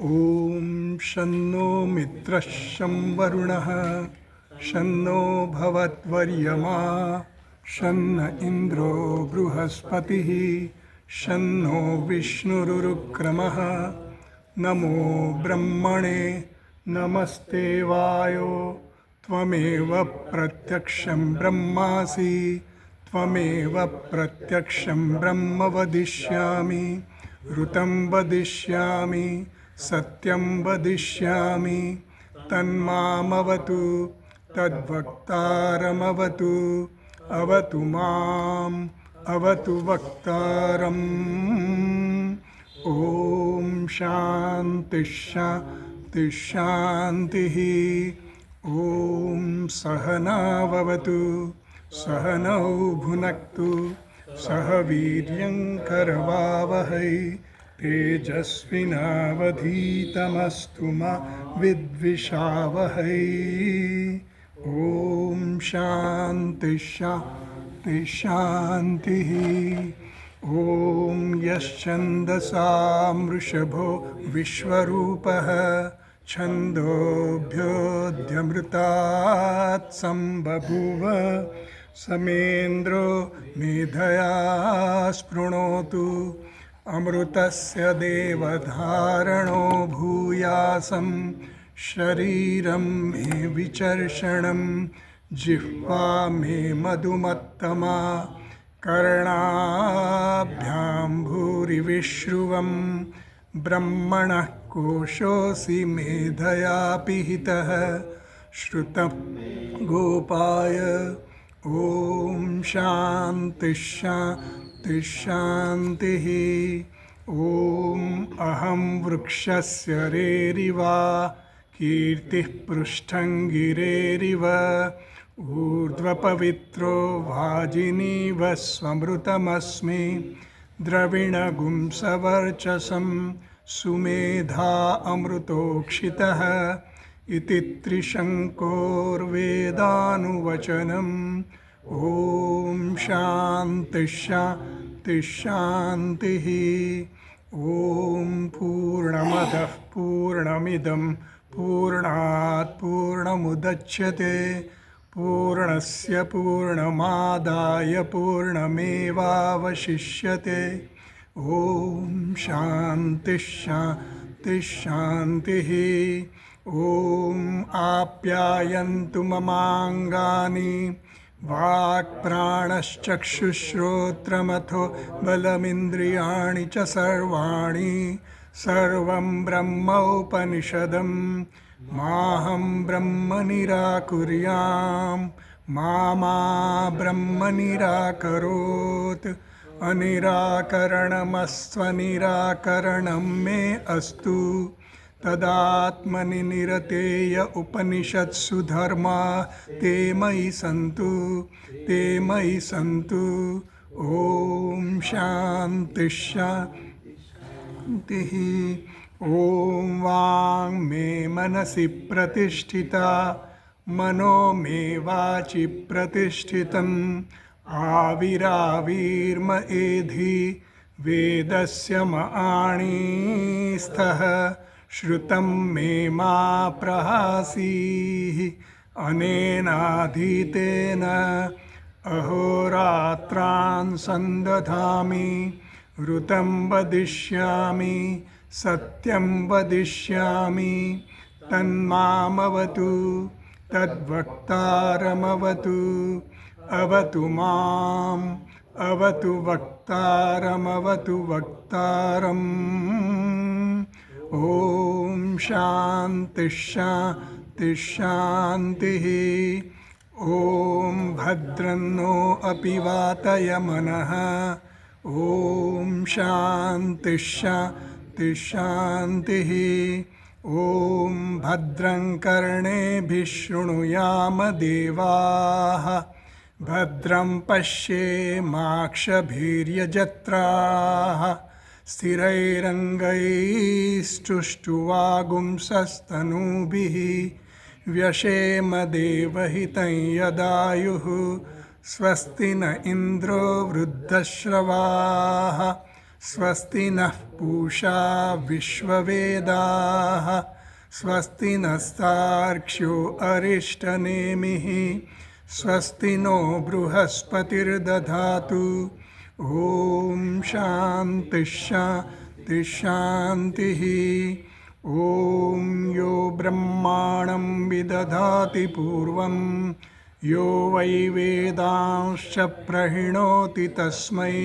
ॐ शन्नो मित्रः शं वरुणः शन्नो भवत्वर्यमा शन्न इन्द्रो बृहस्पतिः शन्नो विष्णुरुक्रमः नमो ब्रह्मणे नमस्ते वायो त्वमेव प्रत्यक्षं ब्रह्मासि त्वमेव प्रत्यक्षं ब्रह्म वदिष्यामि ऋतं वदिष्यामि सत्यं वदिष्यामि तन्मामवतु तद्वक्तारमवतु अवतु माम् अवतु वक्तारम्। ॐ शान्तिः शान्तिः शान्तिः। ॐ सहनाववतु सहनौ भुनक्तु सह वीर्यं करवावहै तेजस्विनावधीतमस्तु मा विद्विषावहै। ॐ शान्तिः शान्तिः शान्तिः। ॐ यश्छन्दसां वृषभो विश्वरूपः छन्दोभ्योऽध्यमृतात् सम्बभूव समेन्द्रो मेधया स्पृणोतु अमृतस्य देवधारणो भूयासं शरीरं मे विचर्षणं जिह्वा मे मधुमत्तमा कर्णाभ्यां भूरिविश्रुवं ब्रह्मणः कोशोऽसि मेधया पिहितः श्रुतं गोपाय। ॐ शान्तिः शान्तिः शान्तिः। ॐ अहं वृक्षस्य रेरिवा कीर्तिः पृष्ठं गिरेरिव ऊर्ध्वपवित्रो वाजिनीव स्वमृतमस्मि द्रविणगुंसवर्चसं सुमेधा अमृतोक्षितः इति त्रिशङ्कोर्वेदानुवचनम्। ॐ शान्तिः शान्तिः शान्तिः। ॐ पूर्णमदः पूर्णमिदं पूर्णात् पूर्णमुदच्यते पूर्णस्य पूर्णमादाय पूर्णमेवावशिष्यते। ॐ शान्तिः शान्तिः शान्तिः। ॐ आप्यायन्तु ममाङ्गानि वाक्प्राणश्चक्षुश्रोत्रमथो बलमिन्द्रियाणि च सर्वाणि सर्वं ब्रह्मोपनिषदं माहं ब्रह्म निराकुर्यां मा ब्रह्म निराकरोत् अनिराकरणमस्त्वनिराकरणं मे अस्तु तदात्मनि निरतेय उपनिषत्सु धर्मा ते मयि सन्तु ते मयि सन्तु। ॐ शान्तिः शान्तिः। ॐ वाङ् मे मनसि प्रतिष्ठिता मनो मे वाचि प्रतिष्ठितम् आविराविर्म एधि वेदस्य मआणीस्थः श्रुतं मे मा प्रहासीः अनेनाधीतेन अहोरात्रान् सन्दधामि ऋतं वदिष्यामि सत्यं वदिष्यामि तन्मामवतु तद्वक्तारमवतु अवतु माम् अवतु वक्तारमवतु वक्तारम्। ॐ शान्तिः शान्तिः शान्तिः। ॐ भद्रन्नो अपि वातयमनः। ॐ शान्तिः शान्तिः शान्तिः। ॐ भद्रं कर्णेभिः शृणुयाम देवाः भद्रं पश्येमाक्षभिर्यजत्राः स्थिरैरङ्गैस्तुष्टुवागुंसस्तनूभिः व्यशेम देवहितं यदायुः स्वस्ति न इन्द्रो वृद्धश्रवाः स्वस्ति नः पूषा विश्ववेदाः स्वस्ति नस्तार्क्ष्यो अरिष्टनेमिः स्वस्ति नो बृहस्पतिर्दधातु ॐ शान्तिः शान्तिः शान्तिः ॐ यो ब्रह्माणं विदधाति पूर्वं यो वै वेदांश्च प्रहिणोति तस्मै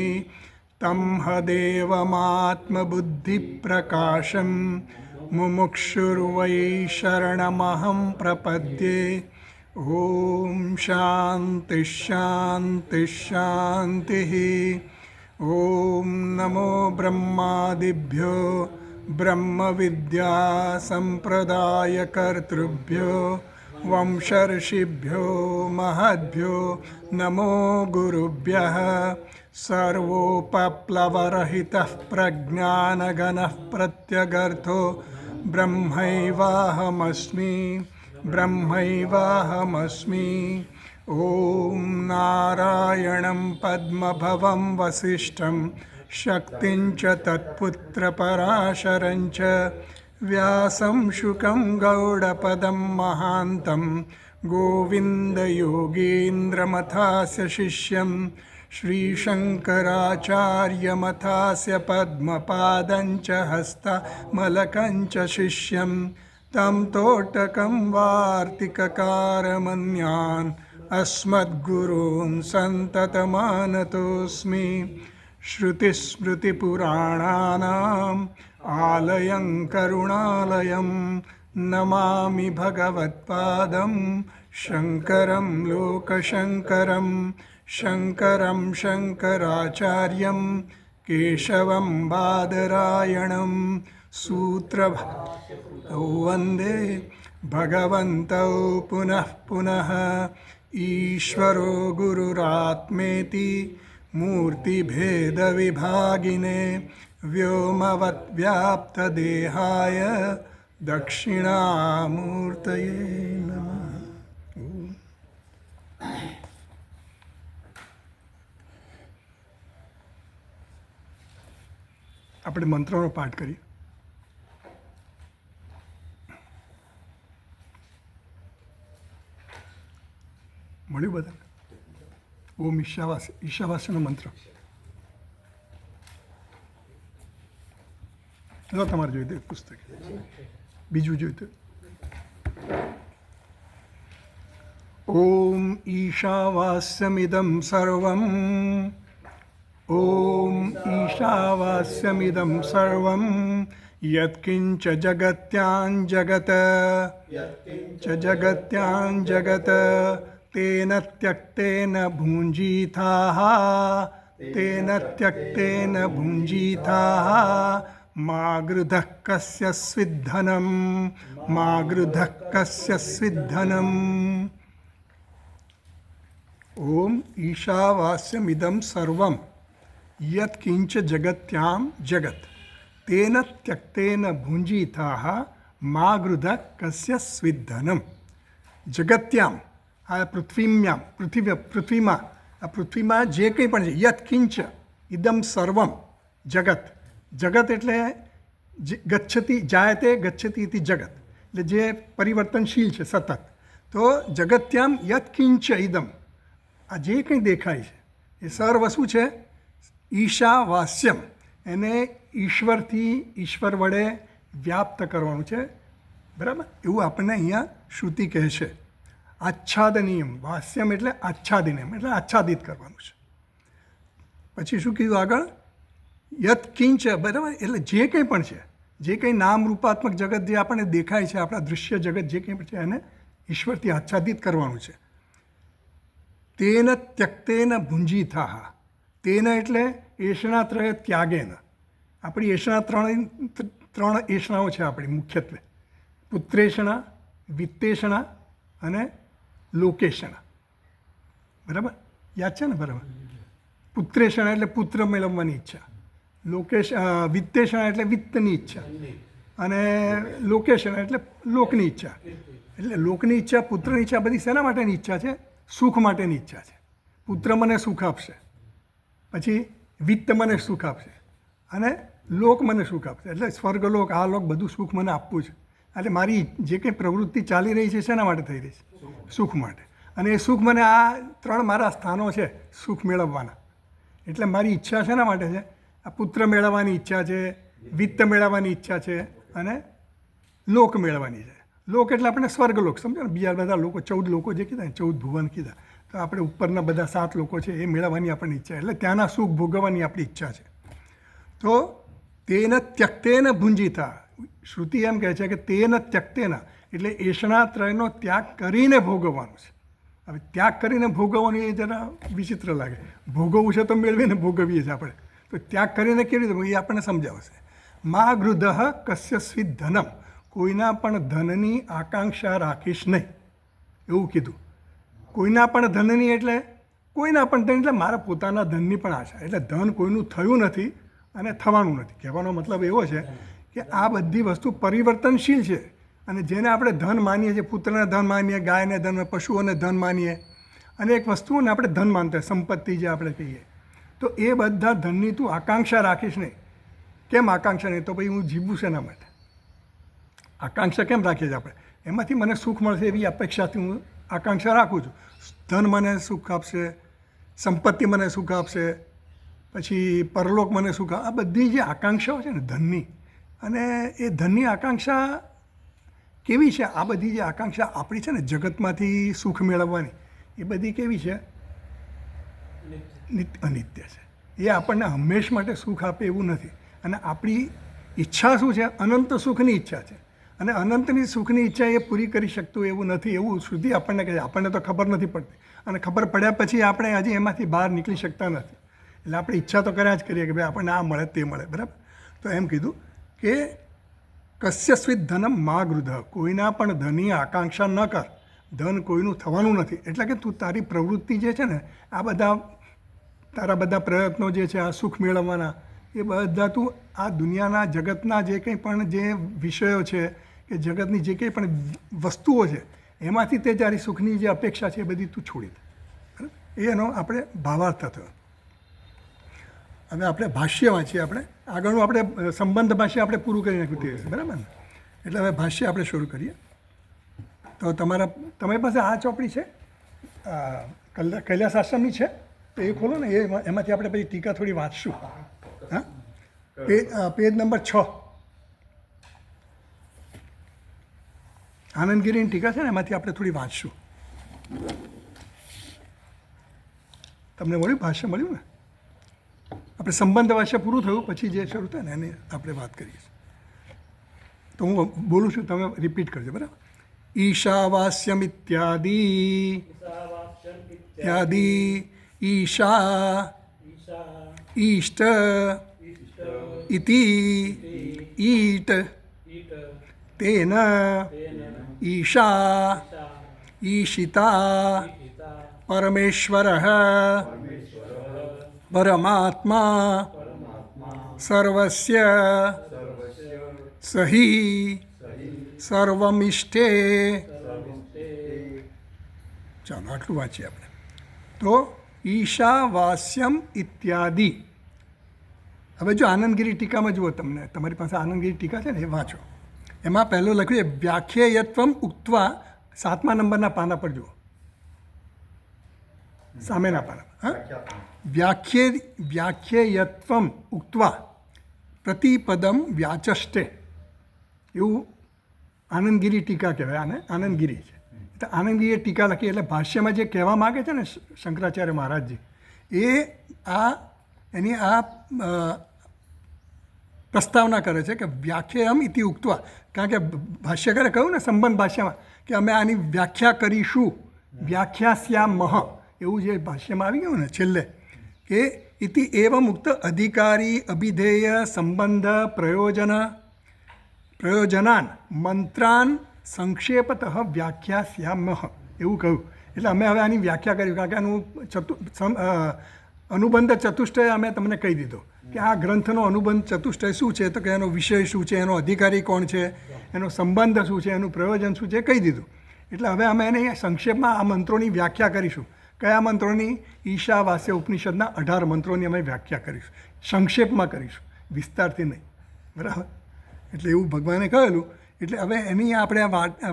तं हदेवमात्मबुद्धिप्रकाशं मुमुक्षुर्वै शरणमहं प्रपद्ये ॐ शान्तिः शान्तिः शान्तिः ॐ नमो ब्रह्मादिभ्यो ब्रह्मविद्यासम्प्रदायकर्तृभ्यो वंशर्षिभ्यो महद्भ्यो नमो गुरुभ्यः सर्वोपप्लवरहितः प्रज्ञानगणः प्रत्यगर्थो ब्रह्मैवाहमस्मि ब्रह्मैवाहमस्मि ॐ नारायणं पद्मभवं वसिष्ठं शक्तिं च तत्पुत्रपराशरं च व्यासं शुकं गौडपदं महान्तं गोविन्दयोगीन्द्रमथास्य शिष्यं श्रीशङ्कराचार्यमथास्य पद्मपादं च हस्तमलकं च शिष्यं तं तोटकं वार्तिककारमन्यान् अस्मद्गुरून् सन्ततमानतोऽस्मि श्रुतिस्मृतिपुराणानाम् आलयं करुणालयं नमामि भगवत्पादं शङ्करं लोकशङ्करं शङ्करं शङ्कराचार्यं केशवं बादरायणं सूत्रभाष्यकृतौ वन्दे भगवन्तौ पुनः पुनः ईश्वरो गुरुरात्मेति मूर्तिभेदविभागिने व्योमवद्व्याप्तदेहाय दक्षिणामूर्तये नमः. આપણે મંત્રોનો પાઠ કરીએ. મળ્યું બધાને? ઓમ ઈશાવાસ્યનો મંત્ર. જો તમારે જોઈતું એક પુસ્તક, બીજું જોઈતું. ઓમ ઈશાવાસ્યમિદં સર્વમ ઓમ ઈશાવાસ્યમિદં સર્વમ યત્કિંચ જગત્યાં જગત જગત્યાં જગત તેન ત્યક્તેન ભુંજીથાઃ તેન ત્યક્તેન ભુંજીથાઃ मा गृधः कस्य स्विद्धनं मा गृधः कस्य स्विद्धनम्. ओम ईशावास्यमिदं सर्वं यत्किंच जगत्यां जगत् तेन त्यक्तेन भुंजीथाः मा गृधः कस्य स्विद्धनम्. જગત્યામ આ પૃથ્વીમ્યામ પૃથ્વીમાં આ પૃથ્વીમાં જે કંઈ પણ છે યત્કિંચ ઇદમ સર્વમ જગત. જગત એટલે ગચ્છતિ જાયતે ગચ્છતિ ઇતિ જગત એટલે જે પરિવર્તનશીલ છે સતત. તો જગત્યામ યત્કિંચ ઇદમ આ જે કંઈ દેખાય છે એ સર્વ શું છે? ઈશાવાસ્યમ. એને ઈશ્વરથી ઈશ્વર વડે વ્યાપ્ત કરવાનું છે. બરાબર? એવું આપણને અહીંયા શ્રુતિ કહે છે. આચ્છાદનીયમ વાસ્યમ એટલે આચ્છાદનીયમ એટલે આચ્છાદિત કરવાનું છે. પછી શું કીધું આગળ? યત્કિંચ. બરાબર? એટલે જે કંઈ પણ છે, જે કંઈ નામ રૂપાત્મક જગત જે આપણને દેખાય છે, આપણા દૃશ્ય જગત જે કંઈ પણ છે એને ઈશ્વરથી આચ્છાદિત કરવાનું છે. તેન ત્યક્તેન ભુંજીથાઃ. તેન એટલે એષણાત્રય ત્યાગેન. આપણી એષણા ત્રણ એષણાઓ છે આપણી મુખ્યત્વે: પુત્રેષણા, વિત્તેષણા અને લોકેષણા. બરાબર? યાદ છે ને? બરાબર. પુત્રેષણા એટલે પુત્ર મેળવવાની ઈચ્છા, વિત્તેષણા એટલે વિત્તની ઈચ્છા, અને લોકેષણા એટલે લોકની ઈચ્છા. એટલે લોકની ઈચ્છા, પુત્રની ઈચ્છા બધી શેના માટેની ઈચ્છા છે? સુખ માટેની ઈચ્છા છે. પુત્ર મને સુખ આપશે, પછી વિત્ત મને સુખ આપશે, અને લોક મને સુખ આપશે. એટલે સ્વર્ગલોક આ લોક બધું સુખ મને આપવું છે. એટલે મારી જે કંઈ પ્રવૃત્તિ ચાલી રહી છે શેના માટે થઈ રહી છે? સુખ માટે. અને એ સુખ મને આ 3 મારા સ્થાનો છે સુખ મેળવવાના. એટલે મારી ઈચ્છા શેના માટે છે? આ પુત્ર મેળવવાની ઈચ્છા છે, વિત્ત મેળવવાની ઈચ્છા છે અને લોક મેળવવાની છે. લોક એટલે આપણે સ્વર્ગલોક સમજો ને. બીજા બધા લોકો 14 લોકો જે કીધા ને 14 ભુવન કીધા, તો આપણે ઉપરના બધા 7 લોકો છે એ મેળવવાની આપણને ઈચ્છા. એટલે ત્યાંના સુખ ભોગવવાની આપણી ઈચ્છા છે. તો તેન ત્યક્તેન ભુંજીતા, શ્રુતિ એમ કહે છે કે તેન ત્યક્તેન એટલે એષણાત્રયનો ત્યાગ કરીને ભોગવવાનું છે. હવે ત્યાગ કરીને ભોગવવાનું એ જરા વિચિત્ર લાગે. ભોગવવું છે તો મેળવીને ભોગવીએ છીએ આપણે. તો ત્યાગ કરીને કેવી રીતે એ આપણને સમજાવશે. મા ગૃધઃ કસ્યસ્વિત ધનમ, કોઈના પણ ધનની આકાંક્ષા રાખીશ નહીં એવું કીધું. કોઈના પણ ધનની એટલે કોઈના પણ ધન એટલે મારા પોતાના ધનની પણ આશા. એટલે ધન કોઈનું થયું નથી અને થવાનું નથી. કહેવાનો મતલબ એવો છે કે આ બધી વસ્તુ પરિવર્તનશીલ છે. અને જેને આપણે ધન માનીએ છીએ, પુત્રને ધન માનીએ, ગાયને ધન, પશુઓને ધન માનીએ, અને એક વસ્તુઓને આપણે ધન માનતા સંપત્તિ જે આપણે કહીએ, તો એ બધા ધનની તું આકાંક્ષા રાખીશ નહીં. કેમ આકાંક્ષા નહીં? તો ભાઈ હું જીવું છે એના માટે. આકાંક્ષા કેમ રાખીએ છીએ આપણે? એમાંથી મને સુખ મળશે એવી અપેક્ષાથી હું આકાંક્ષા રાખું છું. ધન મને સુખ આપશે, સંપત્તિ મને સુખ આપશે, પછી પરલોક મને સુખ આ બધી જે આકાંક્ષાઓ છે ને ધનની, અને એ ધનની આકાંક્ષા કેવી છે? આ બધી જે આકાંક્ષા આપણી છે ને જગતમાંથી સુખ મેળવવાની, એ બધી કેવી છે? અનિત્ય છે. એ આપણને હંમેશ માટે સુખ આપે એવું નથી. અને આપણી ઈચ્છા શું છે? અનંત સુખની ઈચ્છા છે. અને અનંતની સુખની ઈચ્છા એ પૂરી કરી શકતું એવું નથી એવું સુધી આપણને કહે છે. આપણને તો ખબર નથી પડતી, અને ખબર પડ્યા પછી આપણે હજી એમાંથી બહાર નીકળી શકતા નથી. એટલે આપણે ઈચ્છા તો કર્યા જ કરીએ કે ભાઈ આપણને આ મળે તે મળે, બરાબર. તો એમ કીધું કે કસ્યસ્વિત ધનમ મા ગૃધ, કોઈના પણ ધનની આકાંક્ષા ન કર. ધન કોઈનું થવાનું નથી. એટલે કે તું તારી પ્રવૃત્તિ જે છે ને, આ બધા તારા બધા પ્રયત્નો જે છે આ સુખ મેળવવાના, એ બધા તું આ દુનિયાના જગતના જે કંઈ પણ જે વિષયો છે કે જગતની જે કંઈ પણ વસ્તુઓ છે એમાંથી તે તારી સુખની જે અપેક્ષા છે એ બધી તું છોડી દે. બરાબર. એનો આપણે ભાવાર્થ થયો. હવે આપણે ભાષ્ય વાંચીએ. આપણે આગળનું આપણે સંબંધ ભાષ્ય આપણે પૂરું કરી નાખ્યું તે છે, બરાબર ને? એટલે હવે ભાષ્ય આપણે શરૂ કરીએ. તો તમારી પાસે આ ચોપડી છે, કૈલાસ આશ્રમની છે, તો એ ખોલો ને. એમાંથી આપણે પછી ટીકા થોડી વાંચશું. હા, પેજ નંબર 6 આનંદગીરીની ટીકા છે ને, એમાંથી આપણે થોડી વાંચશું. તમને મળ્યું? ભાષ્ય મળ્યું ને? આપણે સંબંધ ભાષ્ય પૂરું થયું પછી જે શરૂ થાય ને એની આપણે વાત કરીએ. તો હું બોલું છું, તમે રિપીટ કરજો, બરાબર? ઈશાવાસ્યમ ઇત્યાદિ ઈશા ઈષ્ટ ઇતિ ઈટ તેન ઈશા ઈશિતા પરમેશ્વરઃ પરમાત્મા સર્વસ્ય સહી સર્વમિષ્ઠે. ચાલો આટલું વાંચીએ આપણે. તો ઈશાવાસ્યમ ઇત્યાદિ. હવે જો આનંદગીરી ટીકામાં જુઓ, તમને તમારી પાસે આનંદગીરી ટીકા છે ને, એ વાંચો. એમાં પહેલું લખ્યું છે વ્યાખ્યેયત્વમ ઉક્ત્વા. 7મા નંબરના પાના પર જુઓ, સામેના પાના. હા, વ્યાખ્યેયત્વમ ઉક્ત્વા પ્રતિપદમ વ્યાચષ્ટે, એવું આનંદગીરી ટીકા કહેવાય. આને આનંદગીરી છે. તો આનંદગીરીએ ટીકા લખી એટલે ભાષ્યમાં જે કહેવા માગે છે ને શંકરાચાર્ય મહારાજજી, એ એની આ પ્રસ્તાવના કરે છે કે વ્યાખ્યાયમ ઇતિ ઉક્ત્વા. કારણ કે ભાષ્યકારે કહ્યું ને સંબંધ ભાષ્યમાં કે અમે આની વ્યાખ્યા કરીશું, વ્યાખ્યાસ્યામઃ, એવું જે ભાષ્યમાં આવી ગયું ને છેલ્લે, કે ઇતિ એવમ ઉક્ત અધિકારી અભિધેય સંબંધ પ્રયોજનાન મંત્રાન સંક્ષેપતઃ વ્યાખ્યાસ્યામઃ એવું કહ્યું. એટલે અમે હવે આની વ્યાખ્યા કરી, કારણ કે આનું અનુબંધ ચતુષ્ટય અમે તમને કહી દીધો કે આ ગ્રંથનો અનુબંધ ચતુષ્ટય શું છે, તો કે એનો વિષય શું છે, એનો અધિકારી કોણ છે, એનો સંબંધ શું છે, એનું પ્રયોજન શું છે, કહી દીધું. એટલે હવે અમે એને સંક્ષેપમાં આ મંત્રોની વ્યાખ્યા કરીશું. કયા મંત્રોની? ઈશાવાસ્ય ઉપનિષદના 18 મંત્રોની અમે વ્યાખ્યા કરીશું, સંક્ષેપમાં કરીશું. વિસ્તારથી નહીં. બરાબર? એટલે એવું ભગવાને કહેલું. એટલે હવે એની આપણે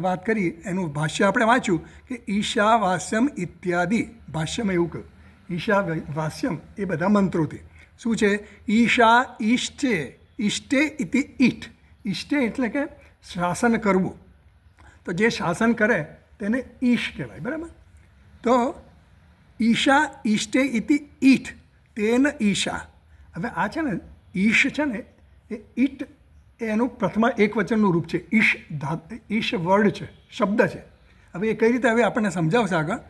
વાત કરી, એનું ભાષ્ય આપણે વાંચ્યું કે ઈશા વાસ્યમ ઇત્યાદિ. ભાષ્યમાં એવું કહ્યું ઈશા વાસ્યમ એ બધા મંત્રોથી શું છે? ઈશા ઈષ્ટે, ઈષ્ટે ઇતિ ઈઠ. ઈષ્ટે એટલે કે શાસન કરવું. તો જે શાસન કરે તેને ઈશ કહેવાય. બરાબર? તો ઈશા ઈષ્ટે ઇતિ ઈઠ તેન ઈશા. હવે આ છે ને ઈશ છે ને એ ઈટ એનું પ્રથમ એકવચનનું રૂપ છે. ઈશ વર્ડ છે, શબ્દ છે. હવે એ કઈ રીતે હવે આપણને સમજાવશે આગળ.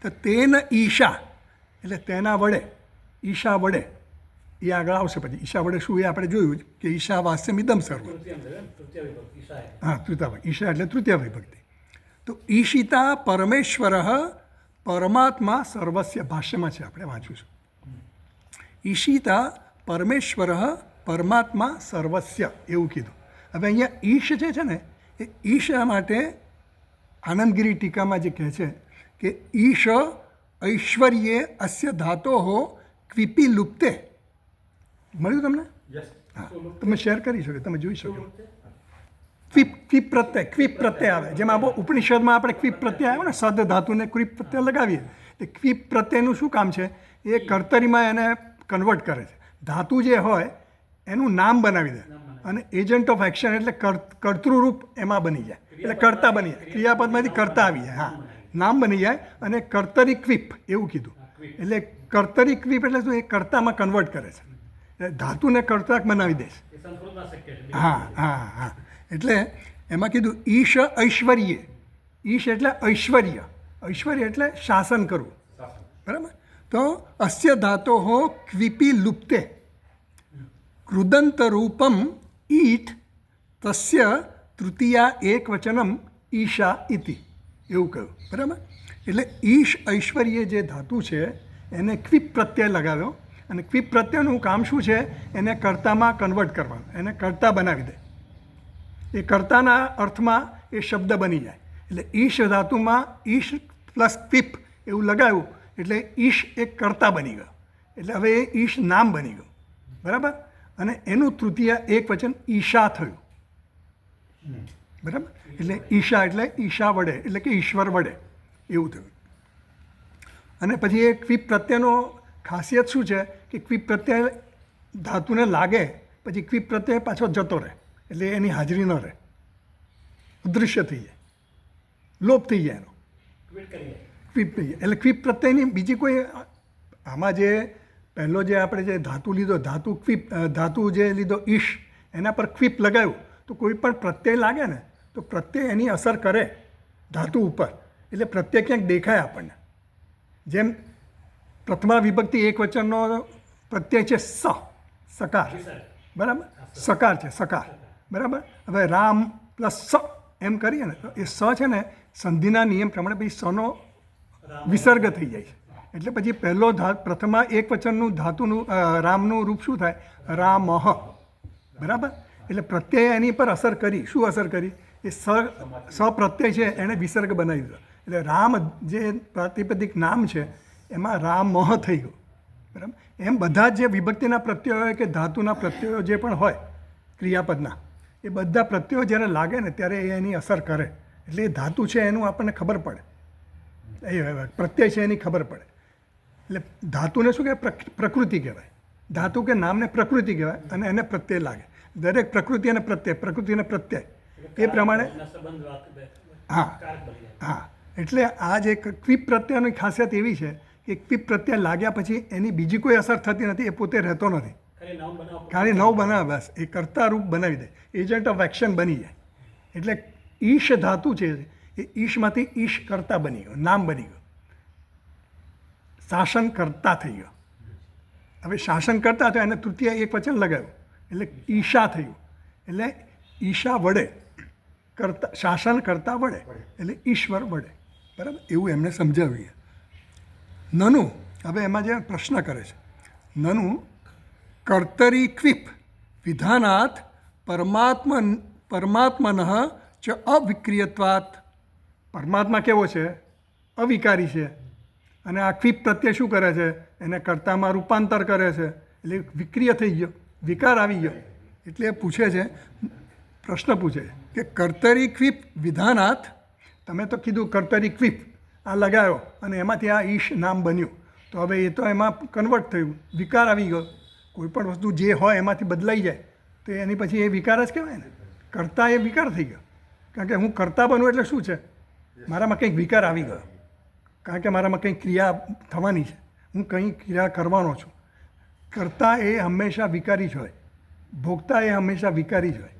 તો તેન ઈશા એટલે તેના વડે, ઈશા વડે એ આગળ આવશે. પછી ઈશા વડે શું એ આપણે જોયું કે ઈશા વાસ્યમ ઇદમ સર્વ. હા, તૃતીય. ઈશા એટલે તૃતીય વિભક્તિ. તો ઈશિતા પરમેશ્વર પરમાત્મા સર્વસ્ય. ભાષ્યમાં છે, આપણે વાંચ્યું છે. ઈશિતા પરમેશ્વર પરમાત્મા સર્વસ્ય એવું કીધું. હવે અહીંયા ઈશ જે છે ને એ ઈશ માટે આનંદગીરી ટીકામાં જે કહે છે કે ઈશ ઐશ્વર્યે અસ્ય ધાતો ક્વિપી લુપ્તે. મળ્યું તમને? હા, તમે શેર કરી શકો, તમે જોઈ શકો. ક્વિપ પ્રત્યય, ક્વિપ પ્રત્યય આવે. જેમ આપણે ઉપનિષદમાં આપણે ક્વિપ પ્રત્યય આવે ને, સદ ધાતુને ક્વિપ પ્રત્યય લગાવીએ. એ ક્વિપ પ્રત્યયનું શું કામ છે? એ કર્તરીમાં એને કન્વર્ટ કરે છે. ધાતુ જે હોય એનું નામ બનાવી દે અને એજન્ટ ઓફ એક્શન એટલે કર્તૃરૂપ એમાં બની જાય. એટલે કર્તા બની જાય. ક્રિયાપદમાંથી કર્તા આવી જાય. હા, નામ બની જાય અને કર્તરી ક્વિપ એવું કીધું. એટલે કર્તરી ક્વિપ એટલે શું? એ કર્તામાં કન્વર્ટ કરે છે. એટલે ધાતુને કર્તા બનાવી દે છે. હા હા હા. એટલે એમાં કીધું ઈશ ઐશ્વર્ય. ઈશ એટલે ઐશ્વર્ય. ઐશ્વર્ય એટલે શાસન કરવું. બરાબર? તો અસ્ય ધાતો ક્વિપી લુપ્તે કૃદંત રૂપમ ઈઠ તસ્ય તૃતીયા એકવચનમ ઈશા ઇતિ એવું કહ્યું. બરાબર? એટલે ઈશ ઐશ્વર્ય જે ધાતુ છે એને ક્વિપ પ્રત્યય લગાવ્યો અને ક્વિપ પ્રત્યયનું કામ શું છે? એને કર્તામાં કન્વર્ટ કરવાનું, એને કર્તા બનાવી દે. એ કર્તાના અર્થમાં એ શબ્દ બની જાય. એટલે ઈશ ધાતુમાં ઈશ પ્લસ ક્વિપ એવું લગાવ્યું એટલે ઈશ એક કર્તા બની ગયો. એટલે હવે એ ઈશ નામ બની ગયું. બરાબર? અને એનું તૃતીય એક વચન ઈશા થયું. બરાબર? એટલે ઈશા એટલે ઈશા વડે એટલે કે ઈશ્વર વડે એવું થયું. અને પછી એ ક્વિપ પ્રત્યયનો ખાસિયત શું છે કે ક્વિપ પ્રત્યય ધાતુને લાગે પછી ક્વિપ પ્રત્યય પાછો જતો રહે. એટલે એની હાજરી ન રહે, અદૃશ્ય થઈ જાય, લોપ થઈ જાય એનો. ક્વિપ થઈ જાય. એટલે ક્વિપ પ્રત્યયની બીજી કોઈ આમાં જે પહેલો જે આપણે જે ધાતુ લીધો, ધાતુ જે લીધો ઈશ, એના પર ક્વિપ લગાવ્યું તો કોઈ પણ પ્રત્યય લાગે ને તો પ્રત્યય એની અસર કરે ધાતુ ઉપર. એટલે પ્રત્યય ક્યાંક દેખાય આપણને. જેમ પ્રથમા વિભક્તિ એક વચનનો પ્રત્યય છે સકાર. બરાબર? સકાર છે, સકાર. બરાબર? હવે રામ પ્લસ સ એમ કરીએ ને તો એ સ છે ને સંધિના નિયમ પ્રમાણે પછી સનો વિસર્ગ થઈ જાય છે. એટલે પછી પહેલો પ્રથમા એક વચનનું ધાતુનું રામનું રૂપ શું થાય? રામઃ. બરાબર? એટલે પ્રત્યય એની પર અસર કરી. શું અસર કરી? એ સપ્રત્યય છે એણે વિસર્ગ બનાવી દીધો. એટલે રામ જે પ્રાતિપદિક નામ છે એમાં રામઃ થઈ ગયું. બરાબર? એમ બધા જે વિભક્તિના પ્રત્યયો હોય કે ધાતુના પ્રત્યયો જે પણ હોય ક્રિયાપદના, એ બધા પ્રત્યયો જ્યારે લાગે ને ત્યારે એ એની અસર કરે. એટલે એ ધાતુ છે એનું આપણને ખબર પડે, એ પ્રત્યય છે એની ખબર પડે. એટલે ધાતુને શું કહેવાય? પ્રકૃતિ કહેવાય. ધાતુ કે નામને પ્રકૃતિ કહેવાય અને એને પ્રત્યય લાગે. દરેક પ્રકૃતિ અને પ્રત્યય, પ્રકૃતિ અને પ્રત્યય એ પ્રમાણે. હા હા. એટલે આ જે ક્વિપ પ્રત્યયની ખાસિયત એવી છે કે ક્વિપ પ્રત્યય લાગ્યા પછી એની બીજી કોઈ અસર થતી નથી. એ પોતે રહેતો નથી. ખાલી નવ બનાવે બસ. એ કર્તા રૂપ બનાવી દે, એજન્ટ ઓફ એક્શન બની જાય. એટલે ઈશ ધાતુ છે એ ઈશમાંથી ઈશ કર્તા બની ગયો, નામ બની ગયો, શાસન કરતા થઈ ગયો. હવે શાસન કરતા તો એને તૃતીય એક વચન લગાવ્યું એટલે ઈશા થયું. એટલે ઈશા વડે કરતા, શાસન કરતા વડે એટલે ઈશ્વર વડે. બરાબર? એવું એમને સમજાવીએ. નનુ હવે એમાં જે પ્રશ્ન કરે છે, નનુ કર્તરી ક્વિપ વિધાનાત પરમાત્મન ચ અવિક્રિયત્વાત. પરમાત્મા કેવો છે? અવિકારી છે. અને આ ક્વિપ પ્રત્યે શું કરે છે? એને કર્તામાં રૂપાંતર કરે છે. એટલે વિક્રિય થઈ ગયો, વિકાર આવી ગયો એટલે એ પૂછે છે, પ્રશ્ન પૂછે છે કે કર્તરી ક્વિપ વિધાનાથ, તમે તો કીધું કર્તરી ક્વિપ આ લગાવ્યો અને એમાંથી આ ઈશ નામ બન્યું, તો હવે એ તો એમાં કન્વર્ટ થયું, વિકાર આવી ગયો. કોઈ પણ વસ્તુ જે હોય એમાંથી બદલાઈ જાય તો એની પછી એ વિકાર જ કહેવાય ને. કર્તા એ વિકાર થઈ ગયો, કારણ કે હું કર્તા બનું એટલે શું છે, મારામાં કંઈક વિકાર આવી ગયો, કારણ કે મારામાં કંઈક ક્રિયા થવાની છે, હું કંઈ ક્રિયા કરવાનો છું. કર્તા એ હંમેશા વિકારી જ હોય, ભોગતા એ હંમેશા વિકારી જ હોય.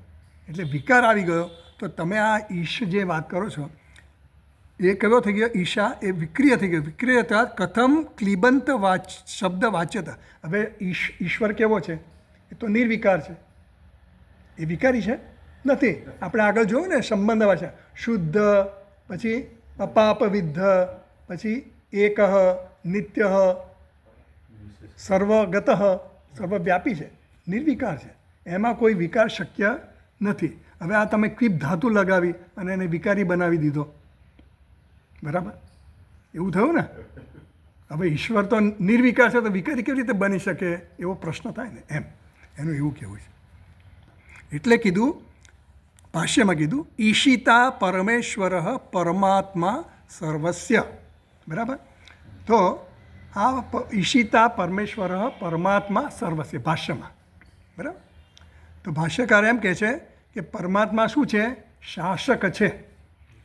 એટલે વિકાર આવી ગયો તો તમે આ ઈશ જે વાત કરો છો એ કયો થઈ ગયો, ઈશા એ વિક્રિય થઈ ગયો. વિક્રિયતા કથમ ક્લિબંત શબ્દ વાચ્યતા. હવે ઈશ્વર કેવો છે, એ તો નિર્વિકાર છે, એ વિકારી છે નથી. આપણે આગળ જોયું ને સંબંધ ભાષા, શુદ્ધ, પછી અપાપવિદ્ધ, પછી એક, નિત્ય, સર્વગત, સર્વવ્યાપી છે, નિર્વિકાર છે, એમાં કોઈ વિકાર શક્ય નથી. હવે આ તમે ક્વિપ ધાતુ લગાવી અને એને વિકારી બનાવી દીધો, બરાબર, એવું થયું ને. હવે ઈશ્વર તો નિર્વિકાર છે તો વિકારી કેવી રીતે બની શકે એવો પ્રશ્ન થાય ને, એમ એનું એવું કહેવું છે. એટલે કીધું, ભાષ્યમાં કીધું, ઈશિતા પરમેશ્વર પરમાત્મા સર્વસ્ય, બરાબર. તો આ ઈશિતા પરમેશ્વર પરમાત્મા સર્વસ્ય ભાષ્યમાં, બરાબર. તો ભાષ્યકાર એમ કહે છે કે પરમાત્મા શું છે, શાસક છે.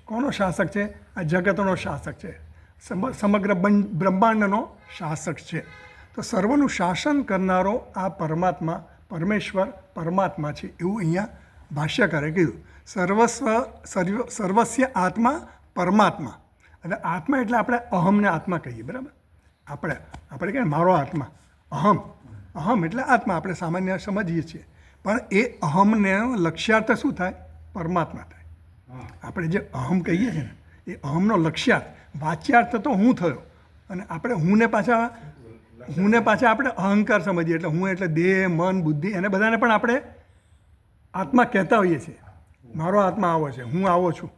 કોનો શાસક છે, આ જગતનો શાસક છે, સમગ્ર બ્રહ્માંડનો શાસક છે. તો સર્વનું શાસન કરનારો આ પરમાત્મા, પરમેશ્વર પરમાત્મા છે, એવું અહીંયા ભાષ્યકારે કીધું. સર્વસ્ય આત્મા પરમાત્મા. હવે આત્મા એટલે આપણે અહમને આત્મા કહીએ, બરાબર. આપણે કહીએ મારો આત્મા, અહમ એટલે આત્મા, આપણે સામાન્ય સમજીએ છીએ. પણ એ અહમને લક્ષ્યાર્થ શું થાય, પરમાત્મા થાય. આપણે જે અહમ કહીએ છીએ ને એ અહમનો લક્ષ્યાર્થ, વાચ્યાર્થ તો હું થયો, અને આપણે હુંને પાછા આપણે અહંકાર સમજીએ. એટલે હું એટલે દેહ, મન, બુદ્ધિ, એને બધાને પણ આપણે આત્મા કહેતા હોઈએ છીએ. મારો આત્મા આવો છે, હું આવો છું.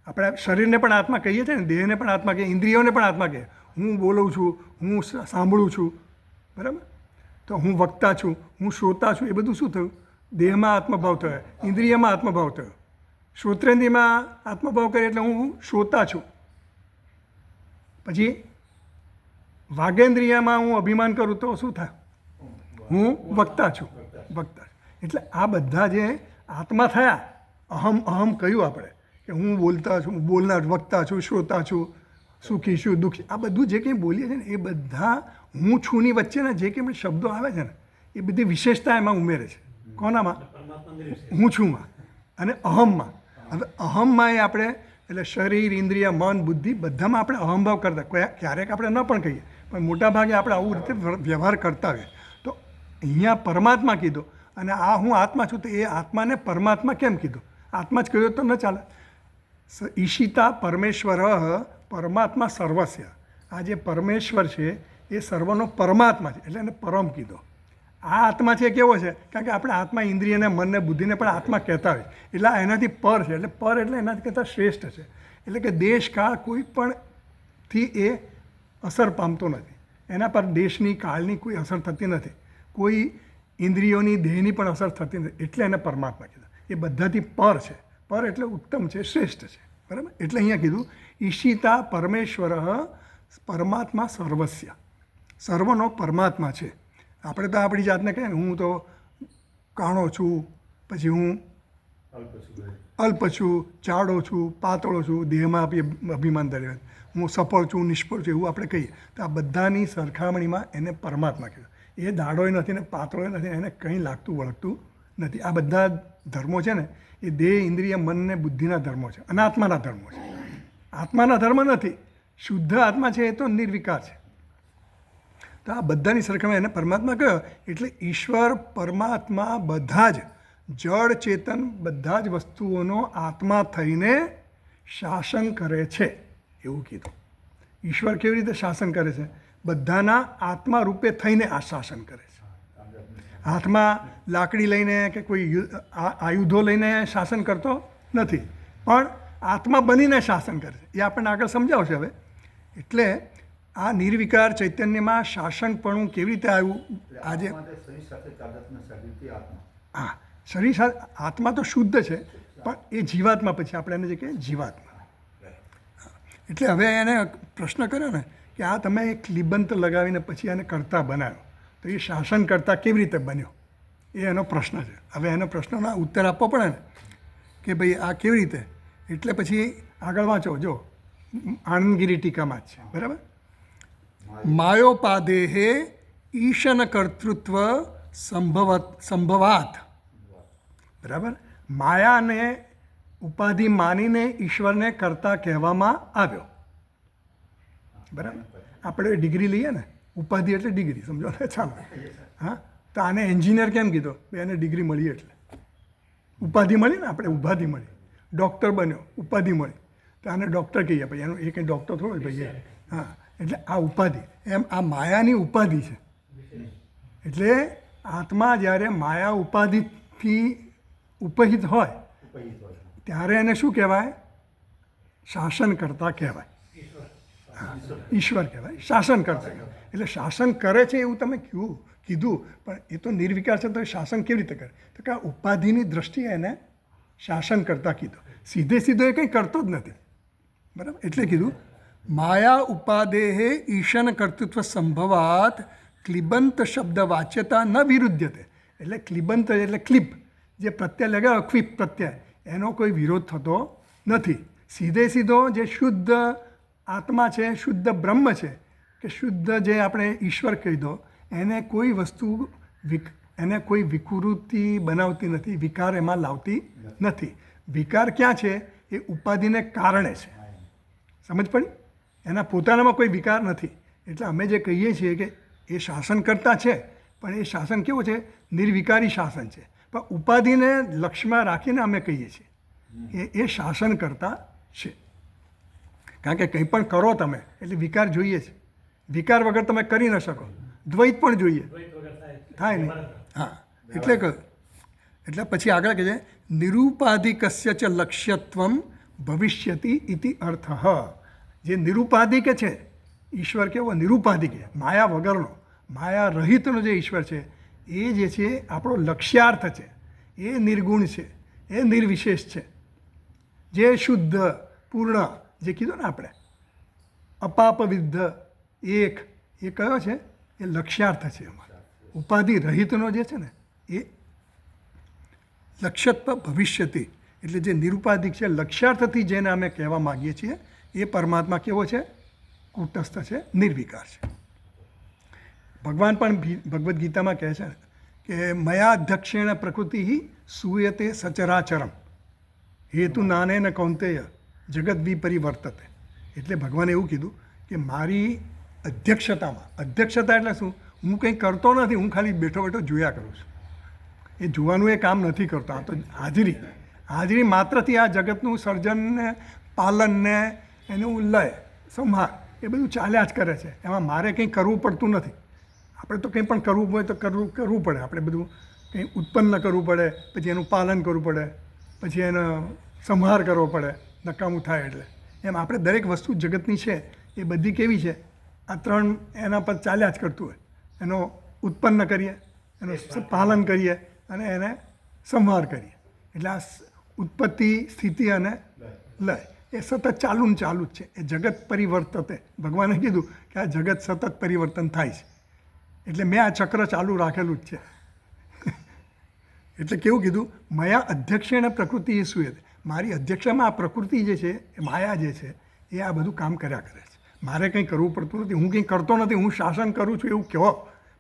આપણે શરીરને પણ આત્મા કહીએ છીએ ને, દેહને પણ આત્મા કહીએ, ઇન્દ્રિયોને પણ આત્મા કહીએ. હું બોલું છું, હું સાંભળું છું, બરાબર. તો હું વક્તા છું, હું શ્રોતા છું, એ બધું શું થયું, દેહમાં આત્મભાવ થયો, ઇન્દ્રિયમાં આત્મભાવ થયો, શ્રોત્રેન્દ્રિયમાં આત્મભાવ કરે એટલે હું શ્રોતા છું. પછી વાગેન્દ્રિયમાં હું અભિમાન કરું તો શું થાય, હું વક્તા છું. એટલે આ બધા જે આત્મા થયા, અહમ કહ્યું આપણે કે હું બોલતા છું, બોલનાર, વક્તા છું, શ્રોતા છું, સુખી છું, દુઃખી, આ બધું જે કંઈ બોલીએ છીએ ને એ બધા હું છુંની વચ્ચેના જે કંઈ શબ્દો આવે છે ને એ બધી વિશેષતા એમાં ઉમેરે છે. કોનામાં, હું છુંમાં અને અહમમાં. હવે અહમમાં એ આપણે એટલે શરીર, ઇન્દ્રિય, મન, બુદ્ધિ બધામાં આપણે અહમભાવ કરતા, ક્યારેક આપણે ન પણ કહીએ પણ મોટાભાગે આપણે આવું રીતે વ્યવહાર કરતા હોઈએ. તો અહીંયા પરમાત્મા કીધો અને આ હું આત્મા છું, તો એ આત્માને પરમાત્મા કેમ કીધું, આત્મા જ કહ્યું તો ન ચાલે. ઈશિતા પરમેશ્વર પરમાત્મા સર્વસ્ય. આ જે પરમેશ્વર છે એ સર્વનો પરમાત્મા છે, એટલે એને પરમ કીધો. આ આત્મા છે કેવો છે, કારણ કે આપણે આત્મા ઇન્દ્રિયને, મનને, બુદ્ધિને પણ આત્મા કહેતા હોય, એટલે એનાથી પર છે. એટલે પર એટલે એનાથી કરતાં શ્રેષ્ઠ છે. એટલે કે દેશકાળ કોઈ પણથી એ અસર પામતો નથી, એના પર દેશની, કાળની કોઈ અસર થતી નથી, કોઈ ઇન્દ્રિયોની, દેહની પણ અસર થતી નથી, એટલે એને પરમાત્મા કીધા. એ બધાથી પર છે. પર એટલે ઉત્તમ છે, શ્રેષ્ઠ છે, બરાબર. એટલે અહીંયા કીધું ઈશિતા પરમેશ્વર પરમાત્મા સર્વસ્ય, સર્વનો પરમાત્મા છે. આપણે તો આપણી જાતને કહીએ ને, હું તો કાણો છું, પછી હું અલ્પ છું, ચાડો છું, પાતળો છું, દેહમાં અભિમાન ધરાવે, હું સફળ છું, નિષ્ફળ છું, એવું આપણે કહીએ. તો આ બધાની સરખામણીમાં એને પરમાત્મા કીધું. એ દાડોય નથી ને પાતળોય નથી, એને કંઈ લાગતું વળગતું નથી. આ બધા ધર્મો છે ને એ દેહ, ઇન્દ્રિય, મન ને બુદ્ધિના ધર્મો છે, અનાત્માના ધર્મો છે. આત્માના ધર્મ નથી. શુદ્ધ આત્મા છે એ તો નિર્વિકાર છે. તો આ બધાની સરખામણી એને પરમાત્મા કહ્યો. એટલે ઈશ્વર પરમાત્મા બધા જ જળ, ચેતન, બધા જ વસ્તુઓનો આત્મા થઈને શાસન કરે છે, એવું કીધું. ઈશ્વર કેવી રીતે શાસન કરે છે, બધાના આત્મા રૂપે થઈને આ શાસન કરે છે. હાથમાં લાકડી લઈને કે કોઈ આયુધો લઈને શાસન કરતો નથી, પણ આત્મા બનીને શાસન કરે છે. એ આપણને આગળ સમજાવશે હવે. એટલે આ નિર્વિકાર ચૈતન્યમાં શાસનપણું કેવી રીતે આવ્યું આજે? શરીર સાથે તાદાત્મ્ય સાધ્યથી આત્મા. હા, શરીર સાથે આત્મા તો શુદ્ધ છે, પણ એ જીવાત્મા પછી આપણે એને જે કહીએ જીવાત્મા. એટલે હવે એને પ્રશ્ન કર્યો ને કે આ તમે એક ક્લિબંત લગાવીને પછી એને કરતા બનાવ્યો, તો એ શાસન કરતા કેવી રીતે બન્યો? એ એનો પ્રશ્ન છે. હવે એનો પ્રશ્નનો ઉત્તર આપવો પડે ને કે ભાઈ આ કેવી રીતે. એટલે પછી આગળ વાંચો, જો આનંદગીરી ટીકામાં જ છે, બરાબર. માયોપાદેહે ઈશન કર્તૃત્વ સંભવાત, બરાબર. માયાને ઉપાધિ માનીને ઈશ્વરને કરતા કહેવામાં આવ્યો, બરાબર. આપણે ડિગ્રી લઈએ ને, ઉપાધિ એટલે ડિગ્રી, સમજો ને, ચાલો. હા, તો આને એન્જિનિયર કેમ કીધો? એને ડિગ્રી મળી એટલે ઉપાધિ મળી ને, આપણે ઉપાધિ મળી. ડૉક્ટર બન્યો, ઉપાધિ મળી, તો આને ડૉક્ટર કહીએ. ભાઈ એનો એ કંઈ ડૉક્ટર થોડો ભાઈ. હા, એટલે આ ઉપાધિ, એમ આ માયાની ઉપાધિ છે. એટલે આત્મા જ્યારે માયા ઉપાધિથી ઉપહિત હોય ત્યારે એને શું કહેવાય? શાસન કરતા કહેવાય. ઈશ્વર કહેવાય, શાસન કરતા કહેવાય. એટલે શાસન કરે છે એવું તમે કીધું, પણ એ તો નિર્વિકાર છે, તો શાસન કેવી રીતે કરે? તો કે આ ઉપાધિની દ્રષ્ટિએ એને શાસન કરતા કીધું. સીધો એ કંઈ કરતો જ નથી, બરાબર. એટલે કીધું માયા ઉપાદેહે ઈશન કર્તૃત્વ સંભવાત ક્લિબંત શબ્દ વાચ્યતા ન વિરુદ્ધતે. એટલે ક્લિબંત એટલે ક્લિપ, જે પ્રત્યય લગાવ્યો, ક્વિપ પ્રત્યય, એનો કોઈ વિરોધ થતો નથી. સીધો જે શુદ્ધ આત્મા છે, શુદ્ધ બ્રહ્મ છે, કે શુદ્ધ જે આપણે ઈશ્વર કહી દો, એને કોઈ વસ્તુ એને કોઈ વિકૃતિ બનાવતી નથી, વિકાર એમાં લાવતી નથી. વિકાર ક્યાં છે? એ ઉપાધિને કારણે છે. સમજ પડી? એના પોતાનામાં કોઈ વિકાર નથી. એટલે અમે જે કહીએ છીએ કે એ શાસન કરતા છે, પણ એ શાસન કેવું છે? નિર્વિકારી શાસન છે. પણ ઉપાધિને લક્ષ્યમાં રાખીને અમે કહીએ છીએ એ શાસન કરતા છે. કારણ કે કંઈ પણ કરો તમે એટલે વિકાર જોઈએ છે. વિકાર વગર તમે કરી ન શકો. દ્વૈત પણ જોઈએ, થાય નહીં. હા, એટલે પછી આગળ કહે છે નિરુપાધિકસ્ય ચ લક્ષ્યત્વમ ભવિષ્યતિ ઇતિ અર્થ. જે નિરુપાધિક છે ઈશ્વર, કેવો નિરુપાધિક, માયા વગરનો, માયા રહિતનો જે ઈશ્વર છે, એ જે છે આપણો લક્ષ્યાર્થ છે. એ નિર્ગુણ છે, એ નિર્વિશેષ છે, જે શુદ્ધ પૂર્ણ, જે કીધું ને આપણે અપાપવિદ્ધ એક, એ કયો છે? એ લક્ષ્યાર્થ છે અમારો. ઉપાધિ રહિતનો જે છે ને એ લક્ષ્યત્વ ભવિષ્યતિ, એટલે જે નિરુપાધિક છે, લક્ષ્યાર્થથી જેને અમે કહેવા માગીએ છીએ, એ પરમાત્મા કેવો છે? કૂટસ્થ છે, નિર્વિકાર છે. ભગવાન પણ ભગવદ્ ગીતામાં કહે છે કે મયા અધ્યક્ષેણ પ્રકૃતિ સૂયતે સચરાચરમ હેતુ નાનેન કૌંતેય જગત વિપરિવર્તતે. એટલે ભગવાને એવું કીધું કે મારી અધ્યક્ષતામાં, અધ્યક્ષતા એટલે શું? હું કંઈ કરતો નથી, હું ખાલી બેઠો જોયા કરું છું. એ જોવાનું એ કામ નથી કરતો. આ તો હાજરી માત્રથી આ જગતનું સર્જનને, પાલનને, એનું લય, સંહાર, એ બધું ચાલ્યા જ કરે છે. એમાં મારે કંઈ કરવું પડતું નથી. આપણે તો કંઈ પણ કરવું હોય તો કરવું પડે. આપણે બધું કંઈ ઉત્પન્ન કરવું પડે, પછી એનું પાલન કરવું પડે, પછી એનો સંહાર કરવો પડે, નકામું થાય એટલે. એમ આપણે દરેક વસ્તુ જગતની છે એ બધી કેવી છે? આ ત્રણ એના પર ચાલ્યા જ કરતું હોય. એનો ઉત્પન્ન કરીએ, એનું પાલન કરીએ અને એને સંહાર કરીએ. એટલે આ ઉત્પત્તિ, સ્થિતિ અને લય એ સતત ચાલુ જ છે. એ જગત પરિવર્તતે. ભગવાને કીધું કે આ જગત સતત પરિવર્તન થાય છે. એટલે મેં આ ચક્ર ચાલુ રાખેલું જ છે. એટલે કેવું કીધું? મયા અધ્યક્ષેણ પ્રકૃતિ એ શું? મારી અધ્યક્ષામાં આ પ્રકૃતિ જે છે, એ માયા જે છે, એ આ બધું કામ કર્યા કરે છે. મારે કંઈ કરવું પડતું નથી. હું કંઈ કરતો નથી. હું શાસન કરું છું એવું કહો,